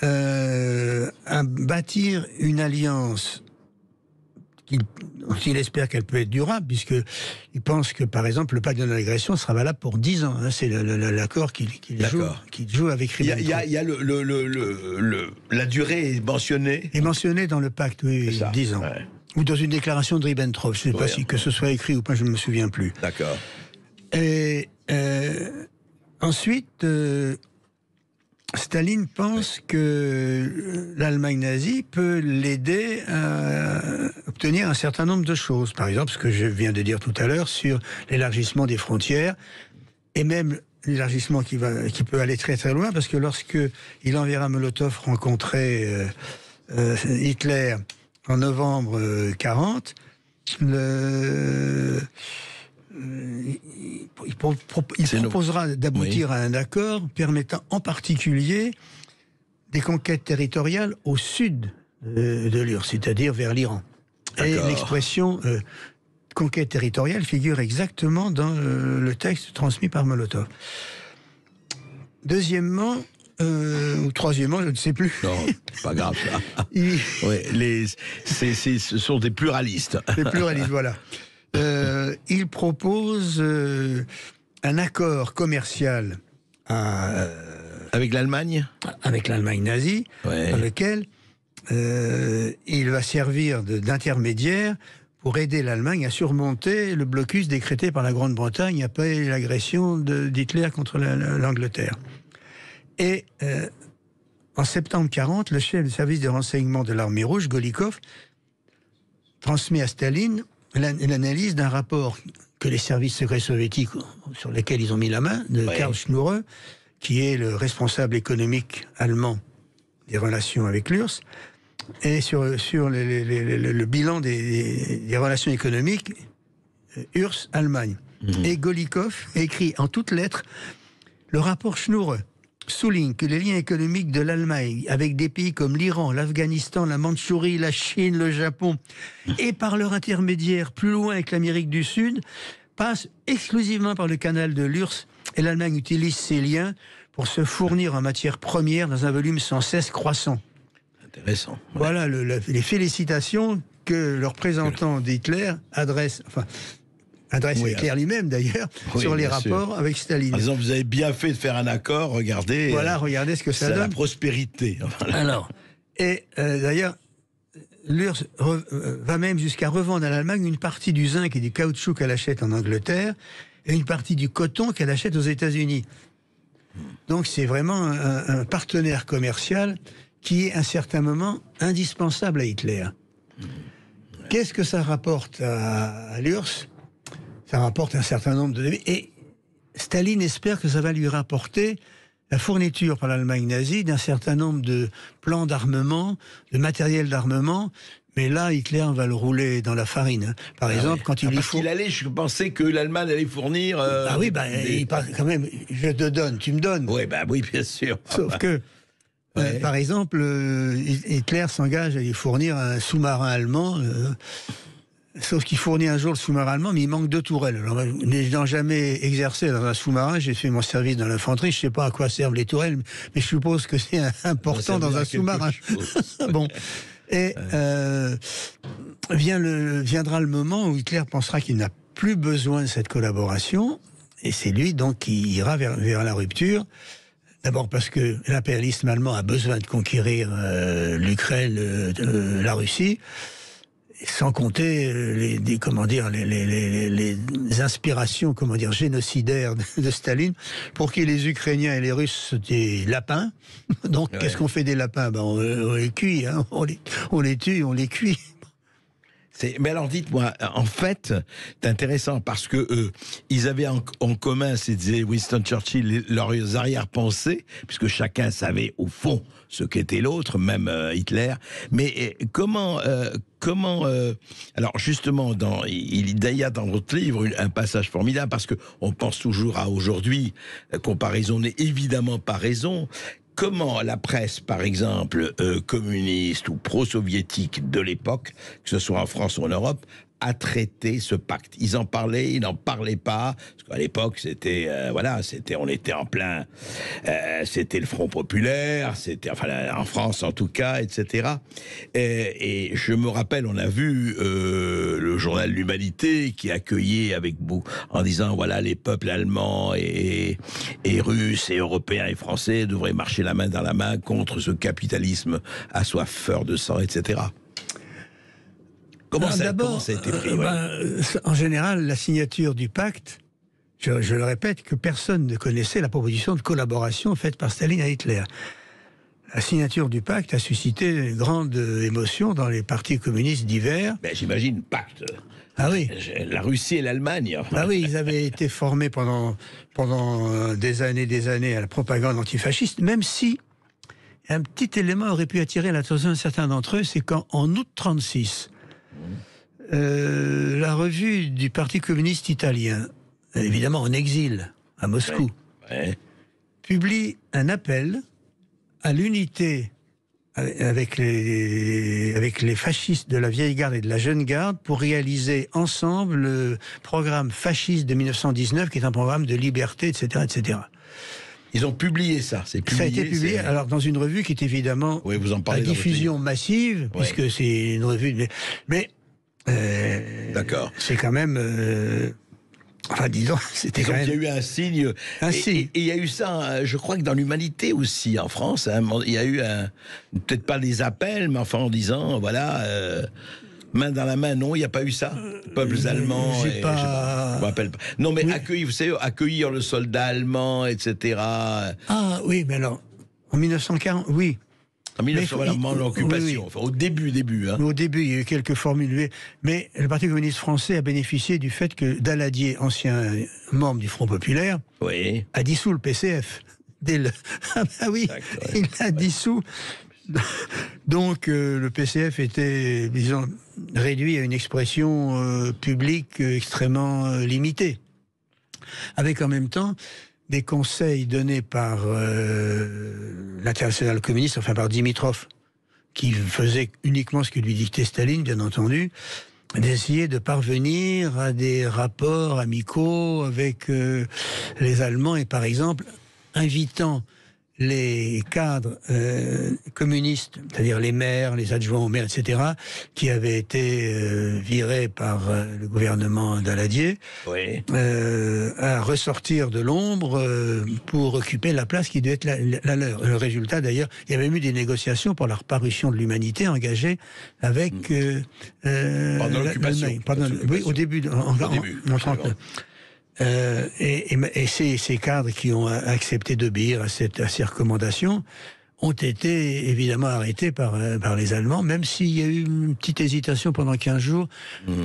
à bâtir une alliance dont il espère qu'elle peut être durable, puisqu'il pense que, par exemple, le pacte de non-agression sera valable pour 10 ans. Hein, c'est l'accord qu'il joue avec Ribbentrop. Il y a la durée est mentionnée. Est mentionnée dans le pacte, oui, 10 ans. Ouais. Ou dans une déclaration de Ribbentrop. Je ne sais pas si que ce soit écrit ou pas, je ne me souviens plus. D'accord. Et ensuite, Staline pense que l'Allemagne nazie peut l'aider à obtenir un certain nombre de choses. Par exemple, ce que je viens de dire tout à l'heure sur l'élargissement des frontières, et même l'élargissement qui peut aller très très loin, parce que lorsque il enverra Molotov rencontrer Hitler en novembre 40, il proposera d'aboutir à un accord permettant en particulier des conquêtes territoriales au sud de l'URSS, c'est-à-dire vers l'Iran. Et l'expression conquête territoriale figure exactement dans le texte transmis par Molotov. Deuxièmement, ou troisièmement, je ne sais plus. Non, c'est pas grave ça. Ouais, ce sont des pluralistes. Des pluralistes, voilà. Il propose un accord commercial avec l'Allemagne. Avec l'Allemagne nazie, dans lequel il va servir d'intermédiaire pour aider l'Allemagne à surmonter le blocus décrété par la Grande-Bretagne après l'agression d'Hitler contre l'Angleterre. Et en septembre 1940, le chef du service de renseignement de l'armée rouge, Golikov, transmet à Staline l'analyse d'un rapport que les services secrets soviétiques, sur lesquels ils ont mis la main, de Karl Schnurre, qui est le responsable économique allemand des relations avec l'URSS, et sur le bilan des relations économiques URSS-Allemagne. Et Golikov écrit en toutes lettres: le rapport Schnurre souligne que les liens économiques de l'Allemagne avec des pays comme l'Iran, l'Afghanistan, la Mandchourie, la Chine, le Japon, et par leur intermédiaire plus loin avec l'Amérique du Sud, passent exclusivement par le canal de l'URSS, et l'Allemagne utilise ces liens pour se fournir en matières premières dans un volume sans cesse croissant. Intéressant. Voilà les félicitations que le représentant d'Hitler adresse Hitler lui-même d'ailleurs, sur les rapports avec Staline. Par exemple, vous avez bien fait de faire un accord, regardez. Voilà, regardez ce que ça donne. C'est la prospérité. Alors, et d'ailleurs, l'URSS va même jusqu'à revendre à l'Allemagne une partie du zinc et du caoutchouc qu'elle achète en Angleterre, et une partie du coton qu'elle achète aux États-Unis. Donc c'est vraiment un partenaire commercial qui est à un certain moment indispensable à Hitler. Qu'est-ce que ça rapporte à l'URSS ? Ça rapporte un certain nombre de... Et Staline espère que ça va lui rapporter la fourniture par l'Allemagne nazie d'un certain nombre de plans d'armement, de matériel d'armement. Mais là, Hitler va le rouler dans la farine. Par exemple, quand il lui faut... je pensais que l'Allemagne allait fournir... Ah oui, il parle quand même, je te donne, tu me donnes. Oui, oui, bien sûr. Sauf que, par exemple, Hitler s'engage à lui fournir un sous-marin allemand... Sauf qu'il fournit un jour le sous-marin allemand, mais il manque 2 tourelles. Alors, n'ayant jamais exercé dans un sous-marin, j'ai fait mon service dans l'infanterie, je ne sais pas à quoi servent les tourelles, mais je suppose que c'est important dans un sous-marin. Bon. Et viendra le moment où Hitler pensera qu'il n'a plus besoin de cette collaboration, et c'est lui donc qui ira vers la rupture. D'abord parce que l'impérialisme allemand a besoin de conquérir l'Ukraine, la Russie, sans compter les inspirations, génocidaires de Staline, pour qui les Ukrainiens et les Russes c'était lapins. Donc qu'est-ce qu'on fait des lapins ? On les cuit, hein. on les tue, on les cuit. Mais alors dites-moi, en fait, c'est intéressant parce que ils avaient en commun, c'est disait Winston Churchill, leurs arrière-pensées, puisque chacun savait au fond ce qu'était l'autre, même Hitler. Mais comment alors justement, il y a dans votre livre un passage formidable, parce que on pense toujours à aujourd'hui, comparaison n'est évidemment pas raison. Comment la presse, par exemple, communiste ou pro-soviétique de l'époque, que ce soit en France ou en Europe, a traité ce pacte? Ils en parlaient, ils n'en parlaient pas, parce qu'à l'époque, on était en plein, c'était le Front populaire, en France en tout cas, etc. Et je me rappelle, on a vu le journal L'Humanité qui accueillait en disant, voilà, les peuples allemands et russes et européens et français devraient marcher la main dans la main contre ce capitalisme assoiffeur de sang, etc. Comment ça a été pris En général, la signature du pacte, je le répète, que personne ne connaissait la proposition de collaboration faite par Staline à Hitler. La signature du pacte a suscité une grande émotion dans les partis communistes divers. J'imagine, pacte. Ah oui. La Russie et l'Allemagne. Ah oui, ils avaient été formés pendant des années à la propagande antifasciste, même si un petit élément aurait pu attirer l'attention de certains d'entre eux, c'est qu'en août 1936, la revue du Parti communiste italien, évidemment en exil à Moscou, publie un appel à l'unité avec les fascistes de la vieille garde et de la jeune garde pour réaliser ensemble le programme fasciste de 1919, qui est un programme de liberté, etc., etc. Ils ont publié ça. Ça a été publié alors dans une revue qui est évidemment à diffusion massive, puisque c'est une revue. Mais d'accord. C'est quand même. Enfin, disons, c'était quand même... Il y a eu un signe. Et il y a eu ça, je crois que dans l'humanité aussi, en France, il y a eu peut-être pas des appels, mais enfin en disant, voilà, main dans la main, non, il n'y a pas eu ça. Peuples allemands. Je me rappelle pas. Non, mais oui. Vous savez, accueillir le soldat allemand, etc. Ah oui, mais alors, en 1940, oui. En 1940, l'occupation, oui. Enfin, au début. Hein. Au début, il y a eu quelques formules, mais le Parti communiste français a bénéficié du fait que Daladier, ancien membre du Front populaire, a dissous le PCF. Ah bah oui, il l'a dissous. Donc le PCF était, disons, réduit à une expression publique extrêmement limitée. Avec en même temps des conseils donnés par l'Internationale communiste, enfin par Dimitrov, qui faisait uniquement ce que lui dictait Staline, bien entendu, d'essayer de parvenir à des rapports amicaux avec les Allemands, et par exemple, invitant les cadres communistes, c'est-à-dire les maires, les adjoints aux maires, etc., qui avaient été virés par le gouvernement Daladier, à ressortir de l'ombre pour occuper la place qui devait être la leur. Le résultat, d'ailleurs, il y avait eu des négociations pour la reparution de l'humanité engagées avec... pendant l'occupation. Oui, au début, en 1939. Et ces cadres qui ont accepté d'obéir à ces recommandations ont été évidemment arrêtés par les Allemands, même s'il y a eu une petite hésitation pendant 15 jours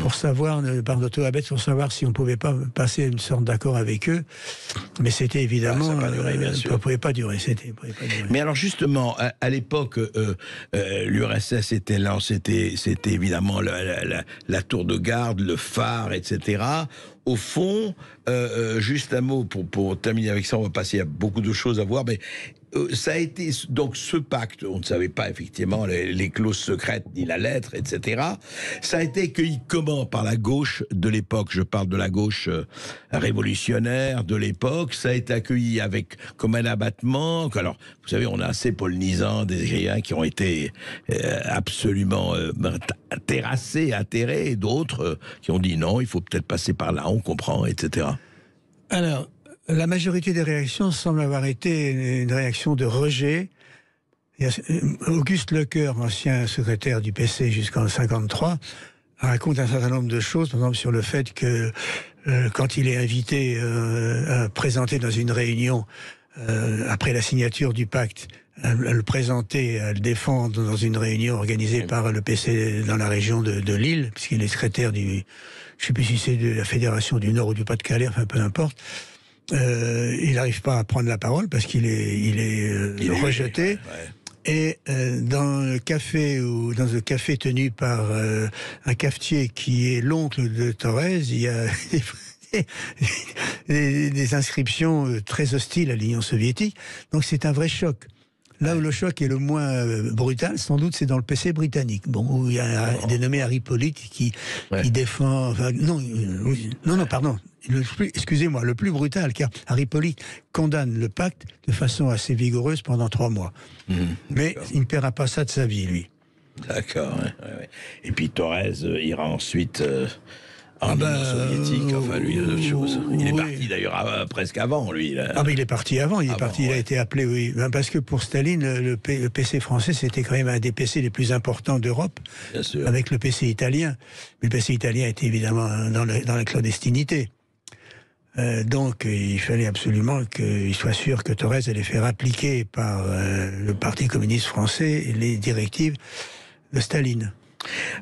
pour savoir, par Otto Abetz, pour savoir si on ne pouvait pas passer une sorte d'accord avec eux. Mais c'était évidemment... ça n'a pas duré, bien sûr. Ça ne pouvait pas durer. Mais alors justement, à l'époque, l'URSS était là, c'était évidemment la tour de garde, le phare, etc. Au fond, juste un mot pour terminer avec ça, on va passer à beaucoup de choses à voir, mais ça a été donc ce pacte, on ne savait pas effectivement les clauses secrètes ni la lettre, etc. Ça a été accueilli comment par la gauche de l'époque? Je parle de la gauche révolutionnaire de l'époque. Ça a été accueilli comme un abattement. Alors, vous savez, on a assez polnisant des écrivains qui ont été absolument terrassés, atterrés, et d'autres qui ont dit non, il faut peut-être passer par là, on comprend, etc. Alors, la majorité des réactions semble avoir été une réaction de rejet. Auguste Lecoeur, ancien secrétaire du PC jusqu'en 1953, raconte un certain nombre de choses, par exemple sur le fait que quand il est invité à présenter dans une réunion, après la signature du pacte, à le présenter, à le défendre dans une réunion organisée par le PC dans la région de Lille, puisqu'il est secrétaire je ne sais plus si c'est de la Fédération du Nord ou du Pas-de-Calais, enfin peu importe. Il n'arrive pas à prendre la parole parce qu'il est rejeté. Et dans le café tenu par un cafetier qui est l'oncle de Thorez, il y a des inscriptions très hostiles à l'Union soviétique. Donc c'est un vrai choc. Là où le choc est le moins brutal, sans doute, c'est dans le PC britannique. Où il y a un dénommé Harry Pollitt qui défend... Enfin, pardon. Excusez-moi, le plus brutal, car Harry Pollitt condamne le pacte de façon assez vigoureuse pendant 3 mois. Mais il ne paiera pas ça de sa vie, lui. D'accord. Ouais. Et puis Thorez ira ensuite... en Union soviétique, enfin lui, autre chose. Il est parti d'ailleurs presque avant, lui. Là. Mais il est parti avant, il a été appelé, oui. Parce que pour Staline, le PC français, c'était quand même un des PC les plus importants d'Europe, avec le PC italien. Mais le PC italien était évidemment dans la clandestinité. Donc il fallait absolument qu'il soit sûr que Thorez allait faire appliquer par le Parti communiste français les directives de Staline.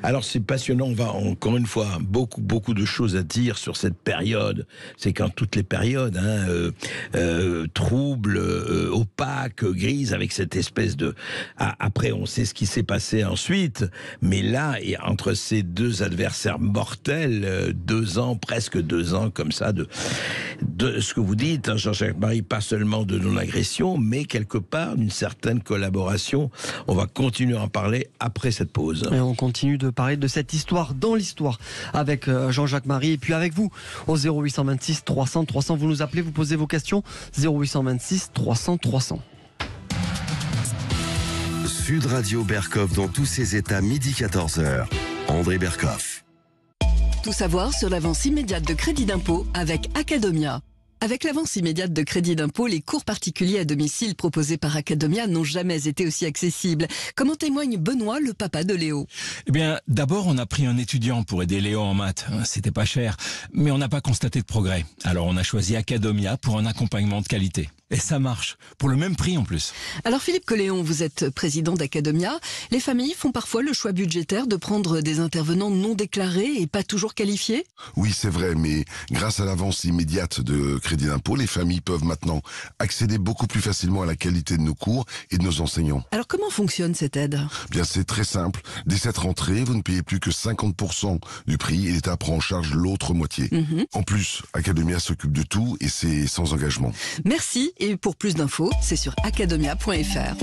Alors c'est passionnant, on va encore une fois beaucoup de choses à dire sur cette période. C'est quand toutes les périodes, troubles, opaques, grises, avec cette espèce de... Après on sait ce qui s'est passé ensuite, mais là, entre ces deux adversaires mortels, 2 ans, presque 2 ans comme ça, de ce que vous dites, hein, Jean-Jacques Marie, pas seulement de non-agression, mais quelque part d'une certaine collaboration. On va continuer à en parler après cette pause. Et on continue de parler de cette histoire dans l'histoire avec Jean-Jacques Marie et puis avec vous au 0826 300 300. Vous nous appelez, vous posez vos questions. 0826 300 300. Sud Radio Berkov dans tous ses états, midi 14h. André Berkov. Tout savoir sur l'avance immédiate de crédit d'impôt avec Academia. Avec l'avance immédiate de crédit d'impôt, les cours particuliers à domicile proposés par Academia n'ont jamais été aussi accessibles. Comme en témoigne Benoît, le papa de Léo. Eh bien, d'abord, on a pris un étudiant pour aider Léo en maths. C'était pas cher, mais on n'a pas constaté de progrès. Alors, on a choisi Academia pour un accompagnement de qualité. Et ça marche, pour le même prix en plus. Alors Philippe Colléon, vous êtes président d'Academia. Les familles font parfois le choix budgétaire de prendre des intervenants non déclarés et pas toujours qualifiés ? Oui, c'est vrai, mais grâce à l'avance immédiate de crédit d'impôt, les familles peuvent maintenant accéder beaucoup plus facilement à la qualité de nos cours et de nos enseignants. Alors comment fonctionne cette aide ? Bien, c'est très simple. Dès cette rentrée, vous ne payez plus que 50% du prix et l'État prend en charge l'autre moitié. En plus, Academia s'occupe de tout et c'est sans engagement. Merci. Et pour plus d'infos, c'est sur academia.fr.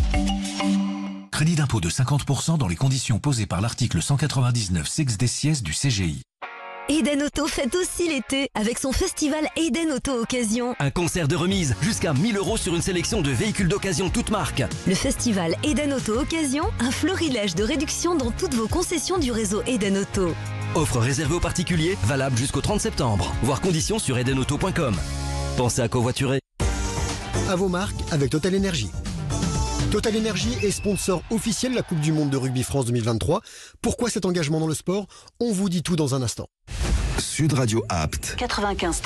Crédit d'impôt de 50% dans les conditions posées par l'article 199 sex des du CGI. Eden Auto fête aussi l'été avec son festival Eden Auto Occasion. Un concert de remise, jusqu'à 1000 € sur une sélection de véhicules d'occasion toutes marques. Le festival Eden Auto Occasion, un florilège de réductions dans toutes vos concessions du réseau Eden Auto. Offre réservée aux particuliers, valable jusqu'au 30 septembre. Voir conditions sur edenauto.com. Pensez à covoiturer. À vos marques avec Total Energy. Total Energy est sponsor officiel de la Coupe du Monde de Rugby France 2023. Pourquoi cet engagement dans le sport ? On vous dit tout dans un instant. Sud Radio Apt. 95.3.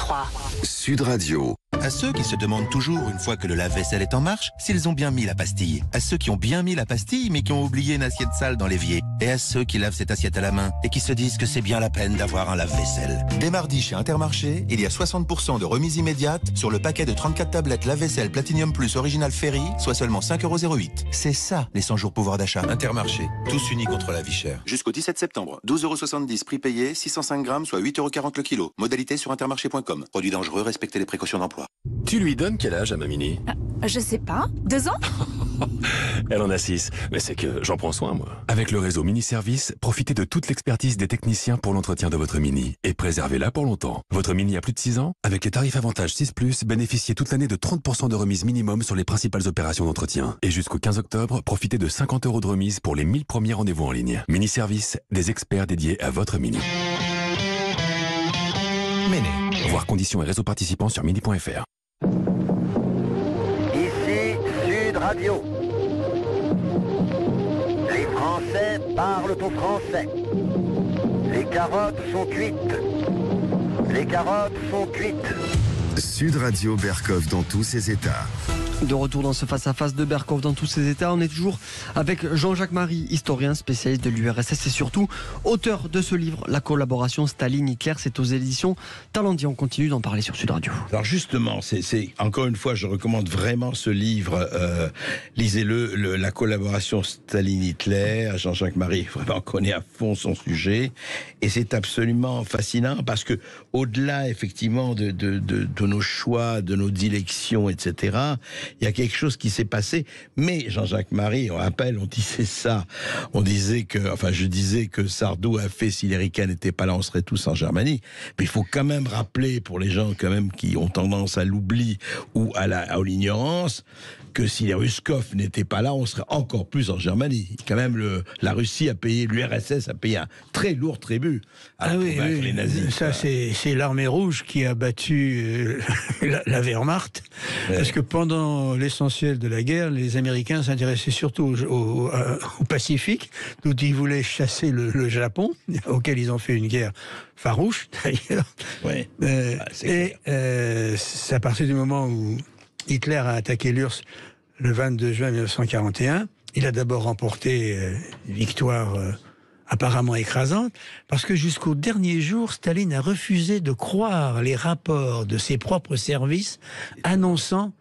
Sud Radio. À ceux qui se demandent toujours, une fois que le lave-vaisselle est en marche, s'ils ont bien mis la pastille. À ceux qui ont bien mis la pastille, mais qui ont oublié une assiette sale dans l'évier. Et à ceux qui lavent cette assiette à la main et qui se disent que c'est bien la peine d'avoir un lave-vaisselle. Dès mardi chez Intermarché, il y a 60% de remise immédiate sur le paquet de 34 tablettes lave-vaisselle Platinum Plus Original Ferry, soit seulement 5,08 €. C'est ça, les 100 jours pouvoir d'achat. Intermarché, tous unis contre la vie chère. Jusqu'au 17 septembre, 12,70 € prix payé, 605 grammes, soit 8,40 € le kilo. Modalité sur intermarché.com. Produit dangereux, respectez les précautions d'emploi. Tu lui donnes quel âge à ma Mini ? Je sais pas, 2 ans ? Elle en a 6, mais c'est que j'en prends soin, moi. Avec le réseau Mini Service, profitez de toute l'expertise des techniciens pour l'entretien de votre Mini et préservez-la pour longtemps. Votre Mini a plus de 6 ans ? Avec les tarifs avantages 6+, bénéficiez toute l'année de 30% de remise minimum sur les principales opérations d'entretien. Et jusqu'au 15 octobre, profitez de 50 € de remise pour les 1000 premiers rendez-vous en ligne. Mini Service, des experts dédiés à votre Mini. Mini. Voir conditions et réseaux participants sur mini.fr. Ici Sud Radio. Les Français parlent au français. Les carottes sont cuites. Les carottes sont cuites. Sud Radio Berkov dans tous ses états. De retour dans ce face-à-face de Berkov dans tous ses états, on est toujours avec Jean-Jacques Marie, historien, spécialiste de l'URSS et surtout auteur de ce livre, La collaboration Staline-Hitler. C'est aux éditions Talendier. On continue d'en parler sur Sud Radio. Alors justement, c'est encore une fois, je recommande vraiment ce livre. Lisez-le, La collaboration Staline-Hitler. Jean-Jacques Marie vraiment connaît à fond son sujet et c'est absolument fascinant parce que au-delà effectivement de nos choix, de nos dilections, etc., il y a quelque chose qui s'est passé. Mais Jean-Jacques Marie, on rappelle, on disait ça. On disait que, enfin, je disais que Sardou a fait, si les ricains n'étaient pas là, on serait tous en Germanie. Mais il faut quand même rappeler, pour les gens quand même qui ont tendance à l'oubli ou à l'ignorance, que si les Ruskov n'étaient pas là, on serait encore plus en Germanie. Quand même, la Russie a payé, l'URSS a payé un très lourd tribut à convaincre les nazis. Ça, c'est l'armée rouge qui a battu la Wehrmacht. Ouais. Parce que pendant l'essentiel de la guerre, les Américains s'intéressaient surtout au Pacifique, d'où ils voulaient chasser le Japon, auquel ils ont fait une guerre farouche, d'ailleurs. Ouais. C'est à partir du moment où Hitler a attaqué l'URSS le 22 juin 1941. Il a d'abord remporté une victoire apparemment écrasante, parce que jusqu'au dernier jour, Staline a refusé de croire les rapports de ses propres services annonçant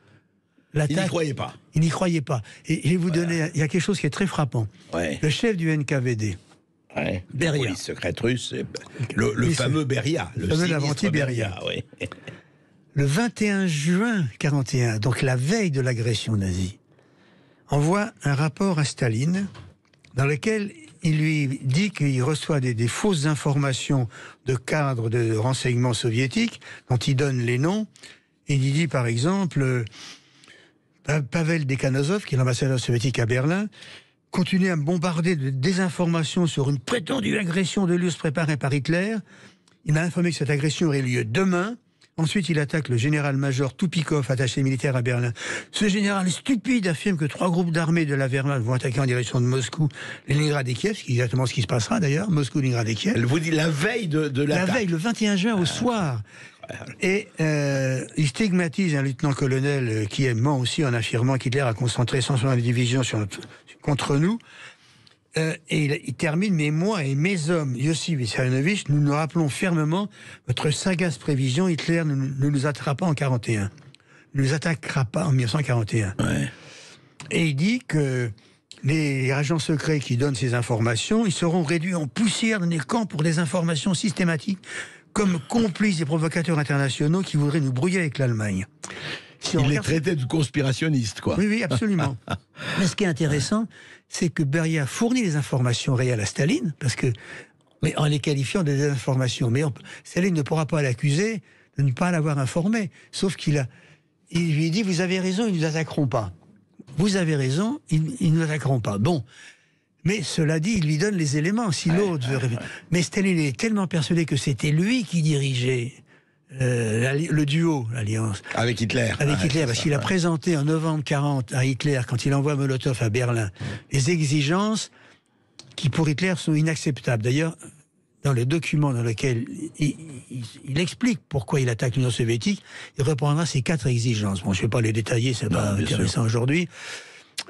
l'attaque. Il n'y croyait pas. Il n'y croyait pas. Et je vais vous donner, il y a quelque chose qui est très frappant. Ouais. Le chef du NKVD, Beria. La police secrète russe, le fameux Beria. Le fameux Lavrenti Beria. Oui. Le 21 juin 1941, donc la veille de l'agression nazie, envoie un rapport à Staline dans lequel il lui dit qu'il reçoit des fausses informations de cadres de renseignement soviétiques dont il donne les noms. Et il dit par exemple, Pavel Dekhanozov, qui est l'ambassadeur soviétique à Berlin, continue à me bombarder de désinformations sur une prétendue agression de l'URSS préparée par Hitler. Il m'a informé que cette agression aurait lieu demain. Ensuite, il attaque le général-major Toupikov, attaché militaire à Berlin. Ce général stupide affirme que 3 groupes d'armées de la Wehrmacht vont attaquer en direction de Moscou, Leningrad et Kiev, ce qui est exactement ce qui se passera d'ailleurs, Moscou, Leningrad et Kiev. Elle vous dit la veille de l'attaque. La veille, le 21 juin au soir. Et il stigmatise un lieutenant-colonel qui ment aussi en affirmant qu'Hitler a concentré 160 divisions contre nous. Et il termine, mais moi et mes hommes, Yossi Vissarionovitch, nous nous rappelons fermement votre sagace prévision, Hitler ne nous attaquera pas en 1941. Ne nous attaquera pas en 1941. Ouais. Et il dit que les agents secrets qui donnent ces informations, ils seront réduits en poussière dans les camps pour des informations systématiques, comme complices des provocateurs internationaux qui voudraient nous brouiller avec l'Allemagne. Il les traitait de conspirationnistes, quoi. Oui, absolument. Mais ce qui est intéressant, c'est que Beria fournit les informations réelles à Staline, mais en les qualifiant de désinformations. Mais Staline ne pourra pas l'accuser de ne pas l'avoir informé. Sauf il lui dit, vous avez raison, ils ne nous attaqueront pas. Vous avez raison, ils ne nous attaqueront pas. Bon. Mais cela dit, il lui donne les éléments. Si l'autre veut... Mais Staline est tellement persuadé que c'était lui qui dirigeait le duo, l'alliance. Avec Hitler. Avec Hitler, parce qu'il a présenté en novembre 1940 à Hitler, quand il envoie Molotov à Berlin, les exigences qui pour Hitler sont inacceptables. D'ailleurs, dans le document dans lequel il explique pourquoi il attaque l'Union soviétique, il reprendra ces 4 exigences. Bon, je ne vais pas les détailler, c'est pas intéressant aujourd'hui.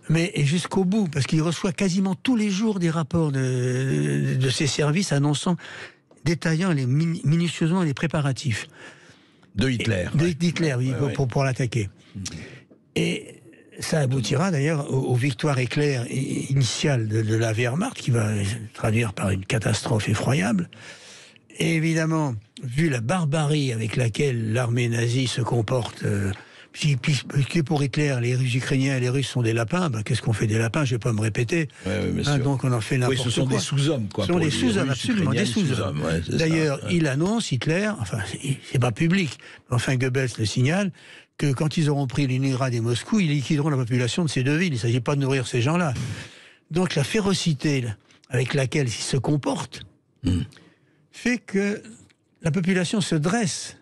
Mais jusqu'au bout, parce qu'il reçoit quasiment tous les jours des rapports de ses services annonçant, détaillant minutieusement les préparatifs. De Hitler. D'Hitler, oui, pour l'attaquer. Et ça aboutira d'ailleurs aux victoires éclairs initiales de la Wehrmacht, qui va se traduire par une catastrophe effroyable. Et évidemment, vu la barbarie avec laquelle l'armée nazie se comporte, puisque pour Hitler, les Russes ukrainiens et les Russes sont des lapins, qu'est-ce qu'on fait des lapins? Je ne vais pas me répéter. Donc on en fait n'importe quoi. Ce sont des sous-hommes, quoi. Ce sont des sous-hommes, absolument, des sous-hommes. D'ailleurs, il annonce, Hitler, enfin, c'est pas public, enfin Goebbels le signale, que quand ils auront pris Leningrad et Moscou, ils liquideront la population de ces 2 villes. Il ne s'agit pas de nourrir ces gens-là. Donc la férocité avec laquelle ils se comportent fait que la population se dresse.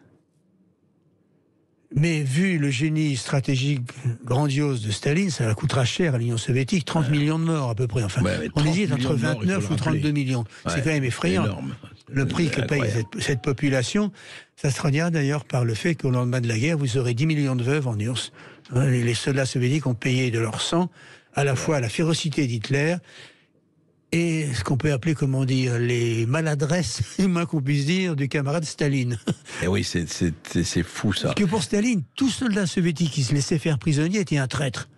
Mais vu le génie stratégique grandiose de Staline, ça coûtera cher à l'Union soviétique, 30 millions de morts à peu près. Enfin, on hésite entre 29 ou 32 millions. C'est quand même effrayant. Énorme. Le prix que paye cette population, ça se traduira d'ailleurs par le fait qu'au lendemain de la guerre, vous aurez 10 millions de veuves en URSS. Les soldats soviétiques ont payé de leur sang à la fois la férocité d'Hitler et ce qu'on peut appeler, comment dire, les maladresses, le moins qu'on puisse dire, du camarade Staline. Et oui, c'est fou ça. Parce que pour Staline, tout soldat soviétique qui se laissait faire prisonnier était un traître.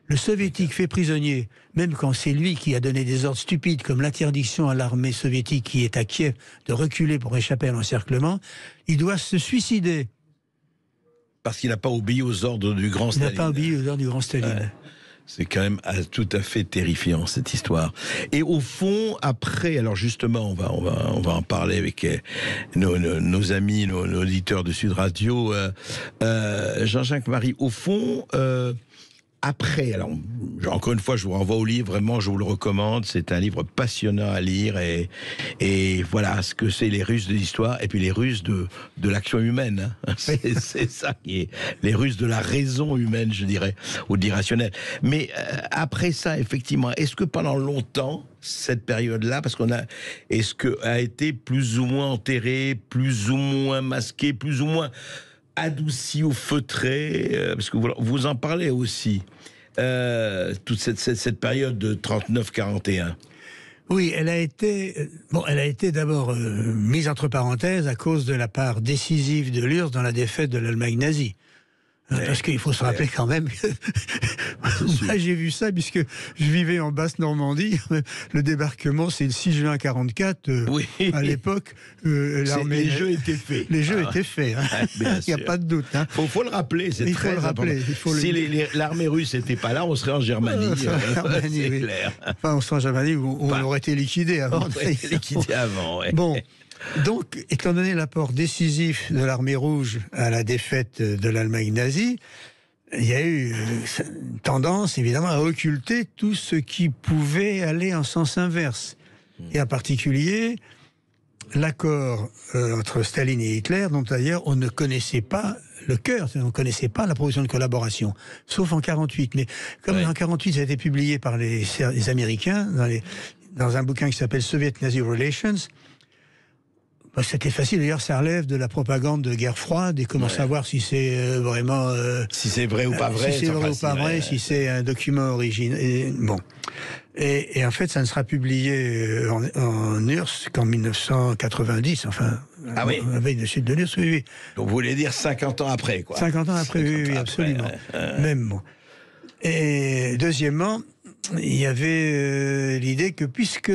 Le soviétique fait prisonnier, même quand c'est lui qui a donné des ordres stupides, comme l'interdiction à l'armée soviétique qui est à Kiev de reculer pour échapper à l'encerclement, il doit se suicider. Parce qu'il n'a pas obéi aux ordres du grand Staline. Il n'a pas obéi aux ordres du grand Staline. Ouais. C'est quand même tout à fait terrifiant, cette histoire. Et au fond, après, alors justement, on va en parler avec nos amis, nos auditeurs de Sud Radio. Jean-Jacques Marie, au fond, après, alors, encore une fois, je vous renvoie au livre, vraiment, je vous le recommande. C'est un livre passionnant à lire et voilà ce que c'est les Russes de l'histoire et puis les Russes de l'action humaine. Hein. C'est ça qui est les Russes de la raison humaine, je dirais, ou de l'irrationnel. Mais après ça, effectivement, est-ce que pendant longtemps, cette période-là, est-ce que a été plus ou moins enterré, plus ou moins masqué, plus ou moins adouci ou feutré, parce que vous en parlez aussi, toute cette période de 39-41. Oui, elle a été d'abord mise entre parenthèses à cause de la part décisive de l'URSS dans la défaite de l'Allemagne nazie. Parce qu'il faut se rappeler quand même que moi, j'ai vu ça puisque je vivais en Basse-Normandie. Le débarquement, c'est le 6 juin 1944. À l'époque, l'armée... Les jeux étaient faits. Les jeux étaient faits. Hein. Il n'y a pas de doute. Hein. Faut le rappeler, c'est très important. Si l'armée russe n'était pas là, on serait en Germanie. C'est clair. Enfin, on serait en Germanie où on aurait été liquidé avant. On aurait été liquidé avant, ouais. Bon. Donc, étant donné l'apport décisif de l'armée rouge à la défaite de l'Allemagne nazie, il y a eu une tendance, évidemment, à occulter tout ce qui pouvait aller en sens inverse. Et en particulier, l'accord entre Staline et Hitler, dont d'ailleurs on ne connaissait pas le cœur, on ne connaissait pas la proposition de collaboration, sauf en 1948. Mais comme en 1948, ça a été publié par les Américains dans un bouquin qui s'appelle Soviet-Nazi Relations, c'était facile, d'ailleurs ça relève de la propagande de guerre froide et comment savoir si c'est vraiment... si c'est vrai ou pas vrai. Si c'est vrai ou pas vrai, si c'est un document original. Bon. Et en fait, ça ne sera publié en URSS qu'en 1990, enfin, à la veille de chute de l'URSS, oui. Donc vous voulez dire 50 ans après, quoi. 50 ans après, oui, absolument. Même bon. Et deuxièmement, il y avait l'idée que puisque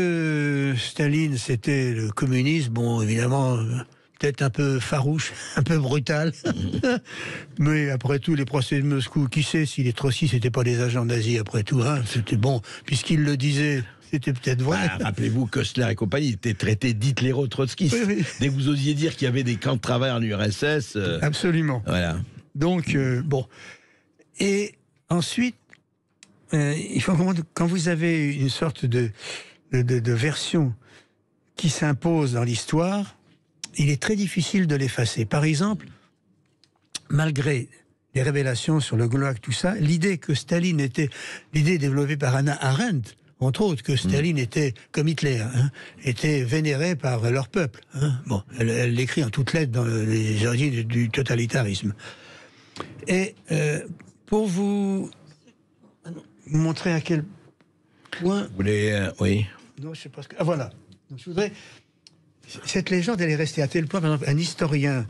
Staline c'était le communisme, bon évidemment peut-être un peu farouche, un peu brutal, mais après tout les procès de Moscou, qui sait si les trotskistes n'étaient pas des agents nazis après tout, hein, c'était bon, puisqu'il le disait. C'était peut-être vrai. Rappelez-vous, Köstler et compagnie étaient traités d'hitléro-trotskistes. Oui. Dès que vous osiez dire qu'il y avait des camps de travail en URSS... Absolument. Voilà. Donc, bon. Et ensuite, il faut comprendre que quand vous avez une sorte de version qui s'impose dans l'histoire, il est très difficile de l'effacer. Par exemple, malgré les révélations sur le Goulag, tout ça, l'idée que Staline était... L'idée développée par Hannah Arendt, entre autres, que Staline était, comme Hitler, hein, était vénéré par leur peuple. Hein. Bon, elle l'écrit en toutes lettres dans les origines du totalitarisme. Et pour vous montrer à quel point... Vous voulez... oui. Non, je sais pas ce que... Ah, voilà. Donc, je voudrais... Cette légende, elle est restée à tel point, par exemple, un historien,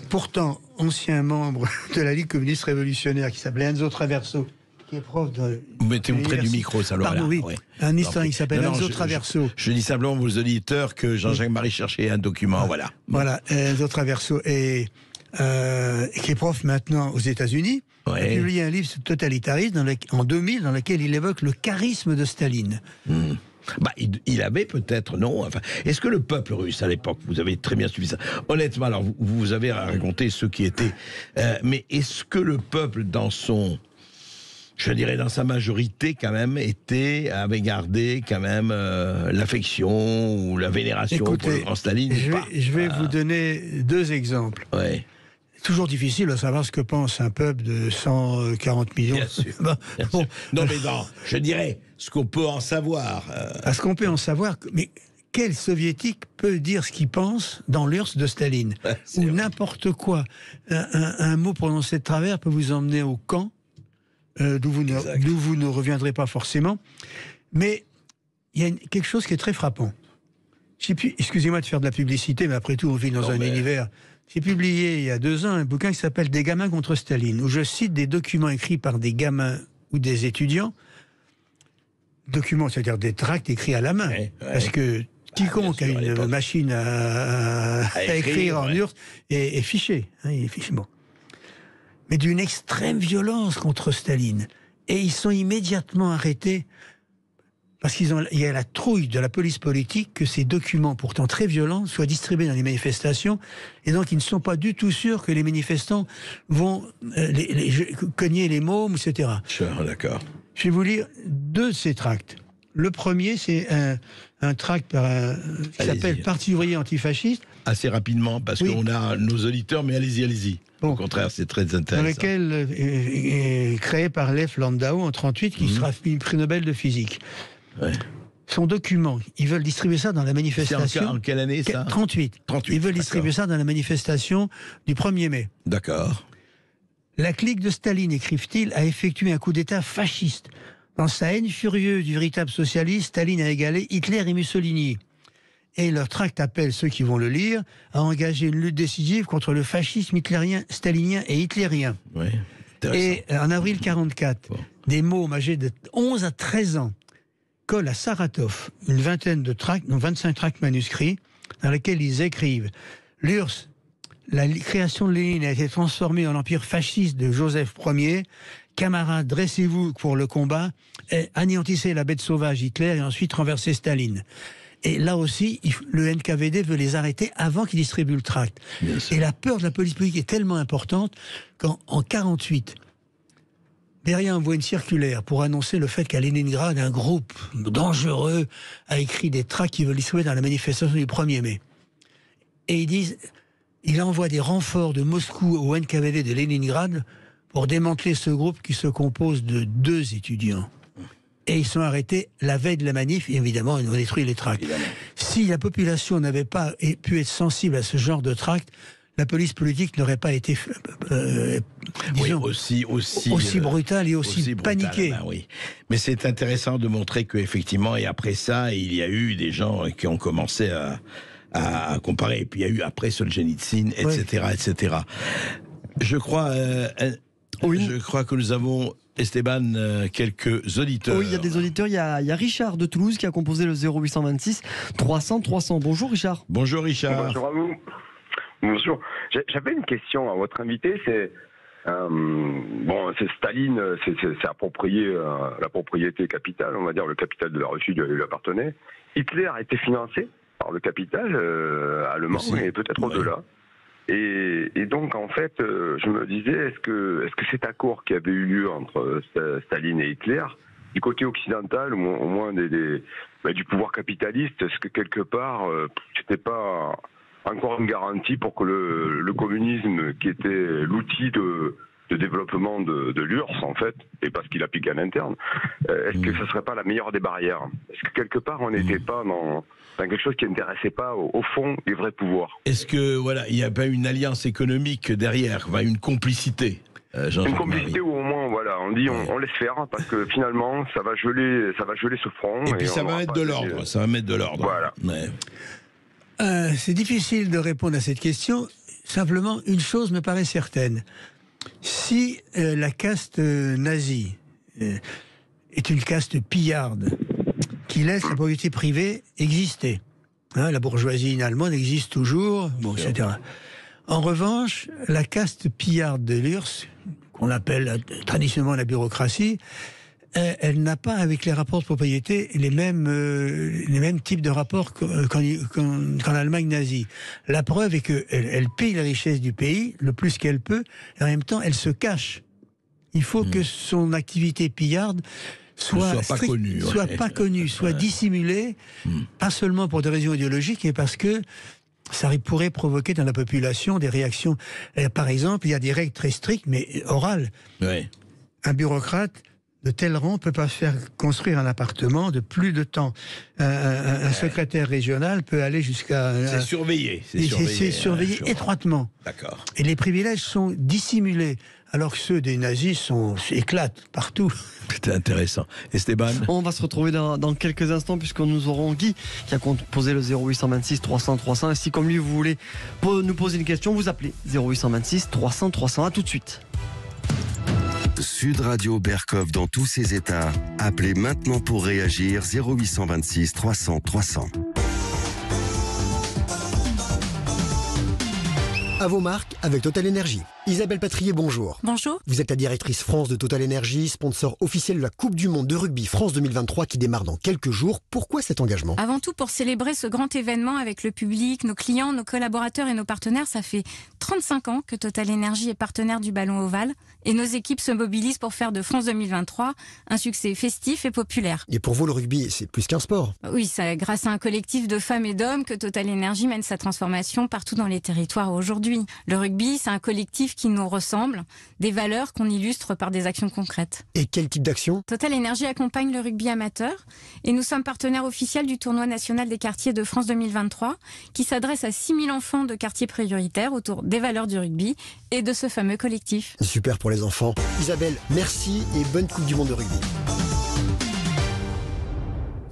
pourtant ancien membre de la Ligue communiste révolutionnaire, qui s'appelait Enzo Traverso, qui est prof de... Vous mettez-vous près du micro, ça alors. Pardon, oui. Ouais. Un historien qui s'appelle Enzo Traverso. Je dis simplement aux auditeurs que Jean-Jacques Marie cherchait un document, voilà. Voilà, Enzo Traverso, et qui est prof maintenant aux États-Unis, a publié un livre sur le totalitarisme en 2000, dans lequel il évoque le charisme de Staline. Il avait peut-être, non. Enfin, est-ce que le peuple russe à l'époque, vous avez très bien suivi ça. Honnêtement, alors vous avez raconté ceux qui étaient, mais est-ce que le peuple dans son, je dirais dans sa majorité quand même, avait gardé quand même l'affection ou la vénération pour le grand Staline? Je vais vous donner deux exemples. Ouais. Toujours difficile de savoir ce que pense un peuple de 140 millions. Bien sûr. Bien sûr. Non, mais je dirais ce qu'on peut en savoir. Ce qu'on peut en savoir, mais quel soviétique peut dire ce qu'il pense dans l'URSS de Staline? Ou n'importe quoi. Un mot prononcé de travers peut vous emmener au camp, d'où vous ne reviendrez pas forcément. Mais il y a quelque chose qui est très frappant. Excusez-moi de faire de la publicité, mais après tout, on vit dans un univers... J'ai publié il y a 2 ans un bouquin qui s'appelle « Des gamins contre Staline », où je cite des documents écrits par des gamins ou des étudiants. Documents, c'est-à-dire des tracts écrits à la main. Parce que quiconque a une machine à écrire en URSS est fiché. Hein, il est fiché. Bon. Mais d'une extrême violence contre Staline. Et ils sont immédiatement arrêtés parce qu'il y a la trouille de la police politique que ces documents, pourtant très violents, soient distribués dans les manifestations, et donc ils ne sont pas du tout sûrs que les manifestants vont cogner les mômes, etc. D'accord. Je vais vous lire 2 de ces tracts. Le premier, c'est un tract qui s'appelle « Parti ouvrier antifasciste ». Assez rapidement, parce qu'on a nos auditeurs, mais allez-y. Bon. Au contraire, c'est très intéressant. Dans lequel est créé par Lev Landau en 1938, qui sera prix Nobel de physique. Ouais. Son document, ils veulent distribuer ça dans la manifestation. C'est en quelle année ça? 38. Ils veulent distribuer ça dans la manifestation du 1er mai. D'accord. La clique de Staline, écrivent-ils, a effectué un coup d'État fasciste Dans sa haine furieuse du véritable socialiste, Staline a égalé Hitler et Mussolini. Et leur tract appelle ceux qui vont le lire à engager une lutte décisive contre le fascisme hitlérien, stalinien et hitlérien. Ouais, et en avril 1944, des mômes âgés de 11 à 13 ans collent à Saratov une vingtaine de tracts, 25 tracts manuscrits, dans lesquels ils écrivent « L'URSS, la création de Lénine a été transformée en empire fasciste de Joseph Ier. Camarades, dressez-vous pour le combat, et anéantissez la bête sauvage Hitler et ensuite renversez Staline. » Et là aussi, le NKVD veut les arrêter avant qu'ils distribuent le tract. Et la peur de la police politique est tellement importante qu'en 1948, Beria envoie une circulaire pour annoncer le fait qu'à Leningrad, un groupe dangereux a écrit des tracts qu'ils veulent distribuer dans la manifestation du 1er mai. Et ils disent, il envoie des renforts de Moscou au NKVD de Leningrad pour démanteler ce groupe qui se compose de 2 étudiants. Et ils sont arrêtés la veille de la manif, et évidemment, ils ont détruit les tracts. Si la population n'avait pas pu être sensible à ce genre de tracts, la police politique n'aurait pas été disons, aussi brutale et aussi paniquée. Ben oui. Mais c'est intéressant de montrer qu'effectivement, et après ça, il y a eu des gens qui ont commencé à comparer. Et puis il y a eu après Solzhenitsyn, etc. etc. Je crois que nous avons... Esteban, quelques auditeurs. Oui, il y a des auditeurs. Il y a Richard de Toulouse qui a composé le 0826 300 300. Bonjour Richard. Bonjour Richard. Bonjour à vous. Bonjour. J'avais une question à votre invité. C'est c'est Staline, c'est approprié la propriété capitale, on va dire le capital de la Russie lui appartenait. Hitler a été financé par le capital allemand, et peut-être au-delà. Et donc, en fait, je me disais, est-ce que cet accord qui avait eu lieu entre Staline et Hitler, du côté occidental, ou au moins du pouvoir capitaliste, est-ce que quelque part, c'était pas encore une garantie pour que le communisme, qui était l'outil de développement de l'URSS, en fait, et parce qu'il applique en interne, est-ce que ce serait pas la meilleure des barrières? Est-ce que quelque part, on n'était pas dans quelque chose qui n'intéressait pas au fond des vrais pouvoirs? Est-ce que il n'y a pas une alliance économique derrière, une complicité? Une complicité où au moins, on dit on laisse faire, parce que finalement, ça va geler ce front. Et puis ça va mettre de l'ordre. Ça va mettre de l'ordre. Voilà. Ouais. C'est difficile de répondre à cette question. Simplement, une chose me paraît certaine. Si la caste nazie est une caste pillarde qui laisse la propriété privée exister, la bourgeoisie allemande existe toujours, etc. En revanche, la caste pillarde de l'URSS, qu'on appelle traditionnellement la bureaucratie, elle n'a pas avec les rapports de propriété les mêmes types de rapports qu'en Allemagne nazie. La preuve est qu'elle paye la richesse du pays le plus qu'elle peut, et en même temps elle se cache. Il faut que son activité pillarde soit pas connue, soit dissimulée, pas seulement pour des raisons idéologiques, mais parce que ça pourrait provoquer dans la population des réactions. Par exemple, il y a des règles très strictes, mais orales. Ouais. Un bureaucrate de tel rang ne peut pas faire construire un appartement de plus de temps. Un secrétaire régional peut aller jusqu'à... C'est surveillé. C'est surveillé étroitement. D'accord. Et les privilèges sont dissimulés, alors que ceux des nazis éclatent partout. C'était intéressant. Esteban? On va se retrouver dans quelques instants, puisque nous aurons Guy qui a composé le 0826 300 300. Et si, comme lui, vous voulez nous poser une question, vous appelez 0826 300 300. À tout de suite. Sud Radio Berkov dans tous ses états. Appelez maintenant pour réagir 0826 300 300. À vos marques avec Total Énergie. Isabelle Patrier, bonjour. Bonjour. Vous êtes la directrice France de Total Énergie, sponsor officiel de la Coupe du Monde de rugby France 2023 qui démarre dans quelques jours. Pourquoi cet engagement? Avant tout pour célébrer ce grand événement avec le public, nos clients, nos collaborateurs et nos partenaires. Ça fait 35 ans que Total Énergie est partenaire du Ballon Ovale et nos équipes se mobilisent pour faire de France 2023 un succès festif et populaire. Et pour vous, le rugby, c'est plus qu'un sport? Oui, c'est grâce à un collectif de femmes et d'hommes que Total Énergie mène sa transformation partout dans les territoires aujourd'hui. Le rugby, c'est un collectif qui nous ressemble, des valeurs qu'on illustre par des actions concrètes. Et quel type d'action? Total Énergie accompagne le rugby amateur et nous sommes partenaires officiels du tournoi national des quartiers de France 2023 qui s'adresse à 6000 enfants de quartiers prioritaires autour des valeurs du rugby et de ce fameux collectif. Super pour les enfants. Isabelle, merci et bonne Coupe du Monde de rugby.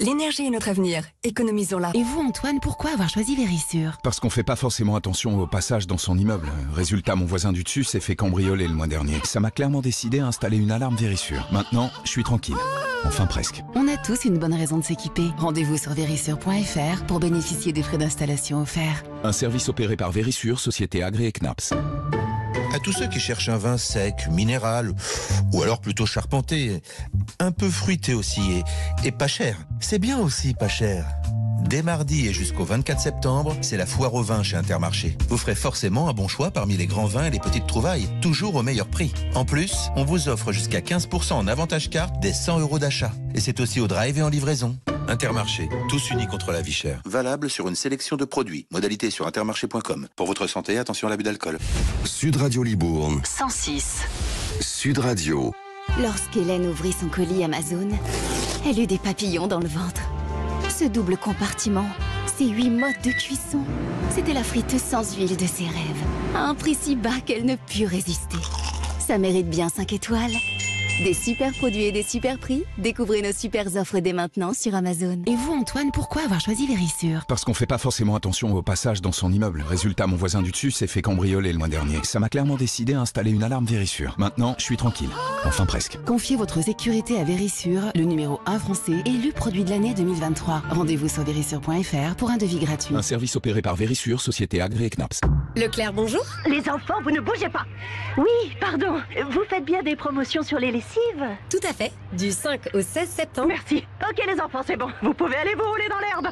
L'énergie est notre avenir. Économisons-la. Et vous, Antoine, pourquoi avoir choisi Verisure? Parce qu'on fait pas forcément attention au passage dans son immeuble. Résultat, mon voisin du dessus s'est fait cambrioler le mois dernier. Ça m'a clairement décidé à installer une alarme Verisure. Maintenant, je suis tranquille. Enfin presque. On a tous une bonne raison de s'équiper. Rendez-vous sur verisure.fr pour bénéficier des frais d'installation offerts. Un service opéré par Verisure, société agréée CNAPS. À tous ceux qui cherchent un vin sec, minéral, ou alors plutôt charpenté, un peu fruité aussi, et pas cher. C'est bien aussi pas cher. Dès mardi et jusqu'au 24 septembre, c'est la foire au vin chez Intermarché. Vous ferez forcément un bon choix parmi les grands vins et les petites trouvailles, toujours au meilleur prix. En plus, on vous offre jusqu'à 15% en avantage carte des 100 € d'achat. Et c'est aussi au drive et en livraison. Intermarché, tous unis contre la vie chère. Valable sur une sélection de produits. Modalité sur intermarché.com. Pour votre santé, attention à l'abus d'alcool. Sud Radio Libourne. 106. Sud Radio. Lorsqu'Hélène ouvrit son colis Amazon, elle eut des papillons dans le ventre. Ce double compartiment, ces 8 modes de cuisson, c'était la friteuse sans huile de ses rêves. À un prix si bas qu'elle ne put résister. Ça mérite bien 5 étoiles. Des super produits et des super prix. Découvrez nos super offres dès maintenant sur Amazon. Et vous, Antoine, pourquoi avoir choisi Verisure? Parce qu'on fait pas forcément attention au passage dans son immeuble. Résultat, mon voisin du dessus s'est fait cambrioler le mois dernier. Ça m'a clairement décidé à installer une alarme Verisure. Maintenant, je suis tranquille. Enfin presque. Confiez votre sécurité à Verisure, le numéro 1 français, élu produit de l'année 2023. Rendez-vous sur verisure.fr pour un devis gratuit. Un service opéré par Verisure, société agréée CNAPS. Leclerc, bonjour. Les enfants, vous ne bougez pas. Oui, pardon. Vous faites bien des promotions sur les lessives? Tout à fait. Du 5 au 16 septembre. Merci. Ok les enfants, c'est bon. Vous pouvez aller vous rouler dans l'herbe.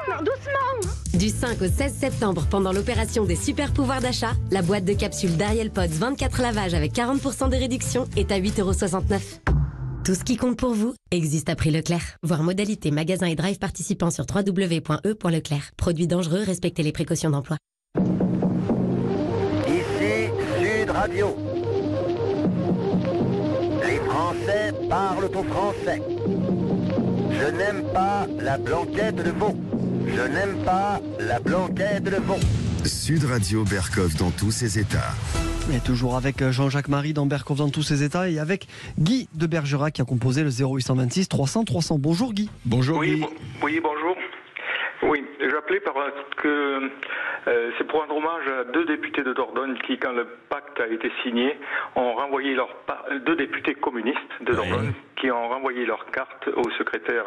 Non, doucement. Du 5 au 16 septembre, pendant l'opération des super pouvoirs d'achat, la boîte de capsules d'Ariel Pods 24 lavages avec 40% de réduction est à 8,69 €. Tout ce qui compte pour vous existe à prix Leclerc. Voir modalité, magasin et drive participants sur www.e.leclerc. Produits dangereux, respectez les précautions d'emploi. Ici Sud Radio. Les Français parlent au français. Je n'aime pas la blanquette de veau. Je n'aime pas la blanquette de veau. Sud Radio Bercoff dans tous ses états. Et toujours avec Jean-Jacques Marie dans Bercoff dans tous ses états et avec Guy de Bergerac qui a composé le 0826 300 300. Bonjour Guy. Bonjour Guy. Oui, bonjour. Oui, j'appelais parce que c'est pour rendre hommage à 2 députés de Dordogne qui, quand le pacte a été signé, ont renvoyé 2 députés communistes de Dordogne qui ont renvoyé leur carte au secrétaire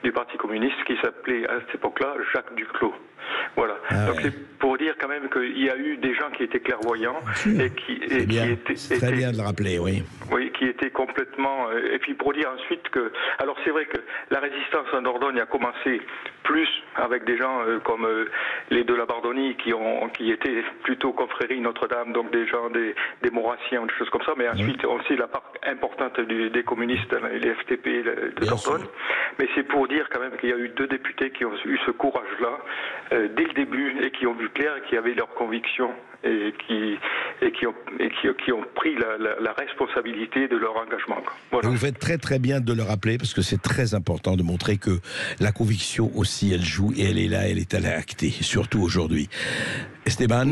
du Parti communiste qui s'appelait à cette époque-là Jacques Duclos. Voilà. Donc c'est pour dire quand même qu'il y a eu des gens qui étaient clairvoyants et qui étaient... C'est très bien de le rappeler, oui. Oui, qui étaient complètement... et puis pour dire ensuite que... Alors c'est vrai que la résistance en Dordogne a commencé plus avec des gens comme les de la Bardonnie qui étaient plutôt confrérie Notre-Dame, donc des gens, des Maurassiens, des choses comme ça, mais ensuite on sait la part importante des communistes, les FTP de Dordogne. Mais c'est pour dire quand même qu'il y a eu 2 députés qui ont eu ce courage-là dès le début et qui ont vu clair et qui avaient leurs convictions et qui ont pris la responsabilité de leur engagement. Voilà. Vous faites très très bien de le rappeler parce que c'est très important de montrer que la conviction aussi elle joue et elle est là, elle est à l'acter, surtout aujourd'hui. Esteban,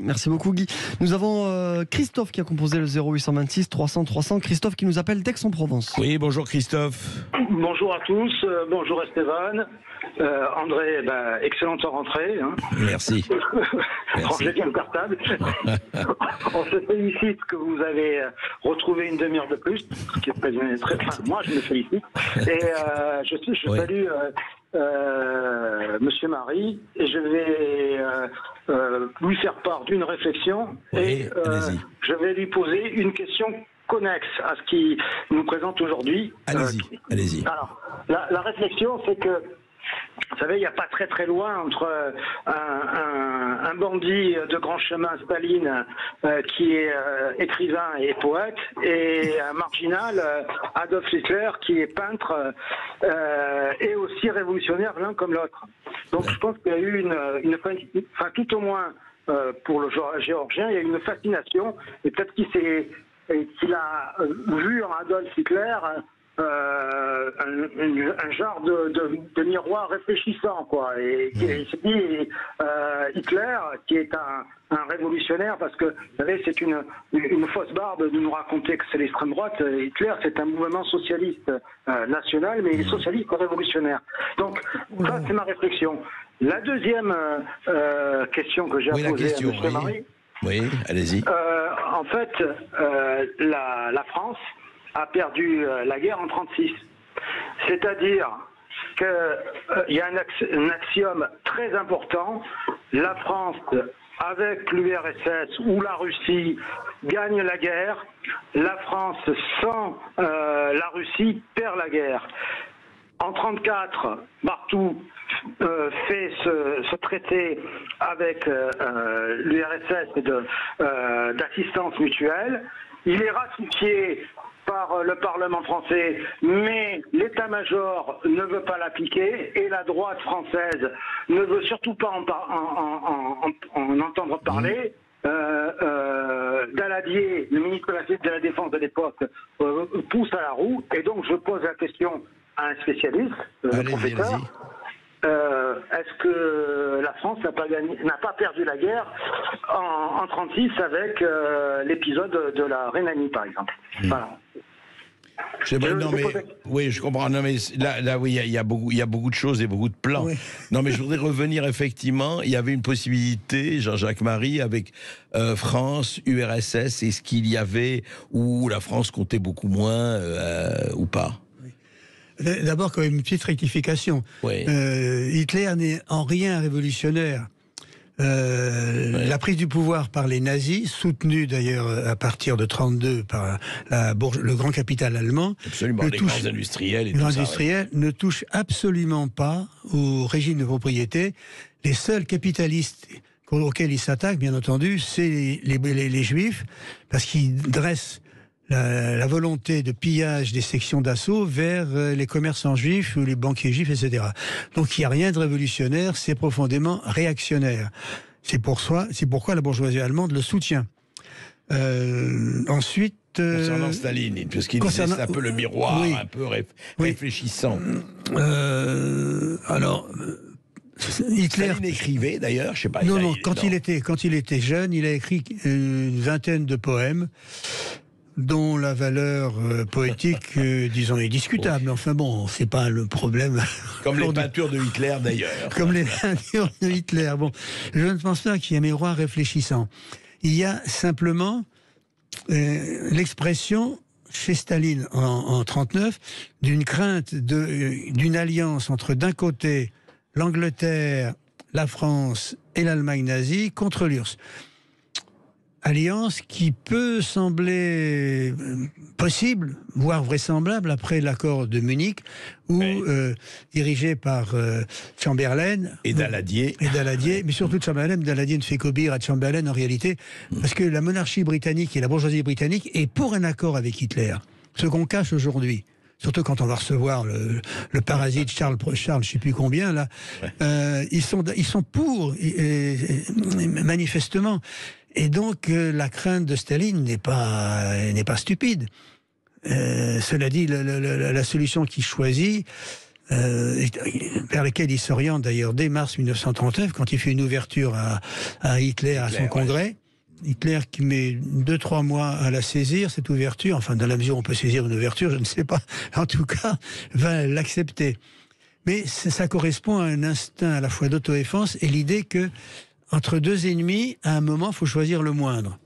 merci beaucoup Guy. Nous avons Christophe qui a composé le 0826 300 300. Christophe qui nous appelle d'Aix-en-Provence. Oui, bonjour Christophe. Bonjour à tous, bonjour Esteban. André, excellente rentrée. Hein. Merci. Rangez bien le cartable. On se félicite que vous avez retrouvé une demi-heure de plus, ce qui est très... moi, je me félicite. Et je salue Monsieur Marie et je vais lui faire part d'une réflexion et je vais lui poser une question connexe à ce qui nous présente aujourd'hui. Allez-y. Alors, la réflexion, c'est que vous savez, il n'y a pas très très loin entre un bandit de grand chemin, Staline, qui est écrivain et poète, et un marginal, Adolf Hitler, qui est peintre et aussi révolutionnaire l'un comme l'autre. Donc je pense qu'il y a eu tout au moins pour le géorgien, il y a eu une fascination, et peut-être qu'il a vu en Adolf Hitler un genre de miroir réfléchissant, quoi. Et il se dit Hitler, qui est un révolutionnaire, parce que, vous savez, c'est une fausse barbe de nous raconter que c'est l'extrême droite. Hitler, c'est un mouvement socialiste national, mais il est socialiste révolutionnaire. Donc, ça, c'est ma réflexion. La deuxième question que j'ai à poser à M. Marie. Oui, allez-y. En fait, la France a perdu la guerre en 1936. C'est-à-dire qu'il y a un axiome très important. La France, avec l'URSS ou la Russie, gagne la guerre. La France, sans la Russie, perd la guerre. En 1934, Barthou fait ce traité avec l'URSS d'assistance mutuelle. Il est ratifié par le Parlement français, mais l'état-major ne veut pas l'appliquer et la droite française ne veut surtout pas en entendre parler. Daladier, le ministre de la Défense de l'époque, pousse à la roue, et donc je pose la question à un spécialiste, le professeur. Est-ce que la France n'a pas perdu la guerre en 1936 avec l'épisode de la Rhénanie, par exemple? Voilà. Oui, je comprends. Non, mais là, oui, il y a beaucoup de choses et beaucoup de plans. Oui. Non, mais je voudrais revenir, effectivement, il y avait une possibilité, Jean-Jacques Marie, avec France, URSS, est-ce qu'il y avait, où la France comptait beaucoup moins, ou pas? D'abord, quand même, une petite rectification. Oui. Hitler n'est en rien révolutionnaire. La prise du pouvoir par les nazis, soutenue d'ailleurs à partir de 1932 par le grand capital allemand, absolument, les grands industriels et tout ça, ne touche absolument pas au régime de propriété. Les seuls capitalistes auxquels ils s'attaquent, bien entendu, c'est les juifs, parce qu'ils dressent la volonté de pillage des sections d'assaut vers les commerçants juifs ou les banquiers juifs, etc. Donc il n'y a rien de révolutionnaire, c'est profondément réactionnaire. C'est pourquoi la bourgeoisie allemande le soutient. Ensuite... concernant Staline, puisqu'il disait c'est un peu le miroir, oui, un peu réfléchissant. Alors... Hitler Staline écrivait d'ailleurs, je sais pas. Non, quand il était jeune, il a écrit une vingtaine de poèmes dont la valeur poétique, disons, est discutable. Enfin bon, c'est pas le problème. Comme les peintures de Hitler, d'ailleurs. Comme les peintures de Hitler. Bon, je ne pense pas qu'il y ait un miroir réfléchissant. Il y a simplement l'expression chez Staline en 1939 d'une crainte d'une alliance entre, d'un côté, l'Angleterre, la France et l'Allemagne nazie contre l'URSS. Alliance qui peut sembler possible, voire vraisemblable, après l'accord de Munich, où, dirigé par Chamberlain... Et Daladier. Mais surtout Chamberlain. Daladier ne fait qu'obéir à Chamberlain, en réalité, parce que la monarchie britannique et la bourgeoisie britannique est pour un accord avec Hitler. Ce qu'on cache aujourd'hui. Surtout quand on va recevoir le parasite Charles, je ne sais plus combien, là. Ouais. Ils sont pour, manifestement. Et donc, la crainte de Staline n'est pas stupide. Cela dit, la solution qu'il choisit, vers laquelle il s'oriente d'ailleurs dès mars 1939, quand il fait une ouverture à Hitler à son congrès, Hitler qui met 2-3 mois à la saisir, cette ouverture, enfin dans la mesure où on peut saisir une ouverture, je ne sais pas, en tout cas, va l'accepter. Mais ça correspond à un instinct à la fois d'autodéfense et l'idée que entre deux ennemis, à un moment, il faut choisir le moindre.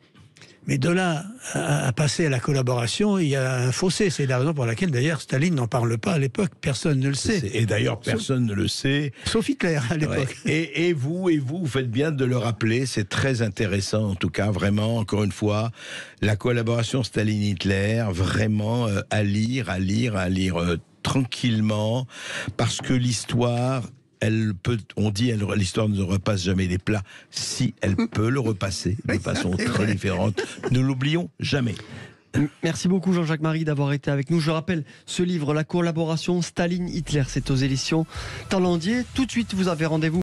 Mais de là à passer à la collaboration, il y a un fossé. C'est la raison pour laquelle, d'ailleurs, Staline n'en parle pas à l'époque. Personne ne le sait. Et d'ailleurs, personne ne le sait. Sauf Hitler, à l'époque. Ouais. Et vous faites bien de le rappeler. C'est très intéressant, en tout cas, vraiment, encore une fois, la collaboration Staline-Hitler, vraiment à lire tranquillement, parce que l'histoire... l'histoire ne repasse jamais les plats. Si elle peut le repasser de façon très différente, ne l'oublions jamais. Merci beaucoup Jean-Jacques Marie d'avoir été avec nous. Je rappelle ce livre, La collaboration Staline-Hitler, c'est aux éditions Talendier. Tout de suite, vous avez rendez-vous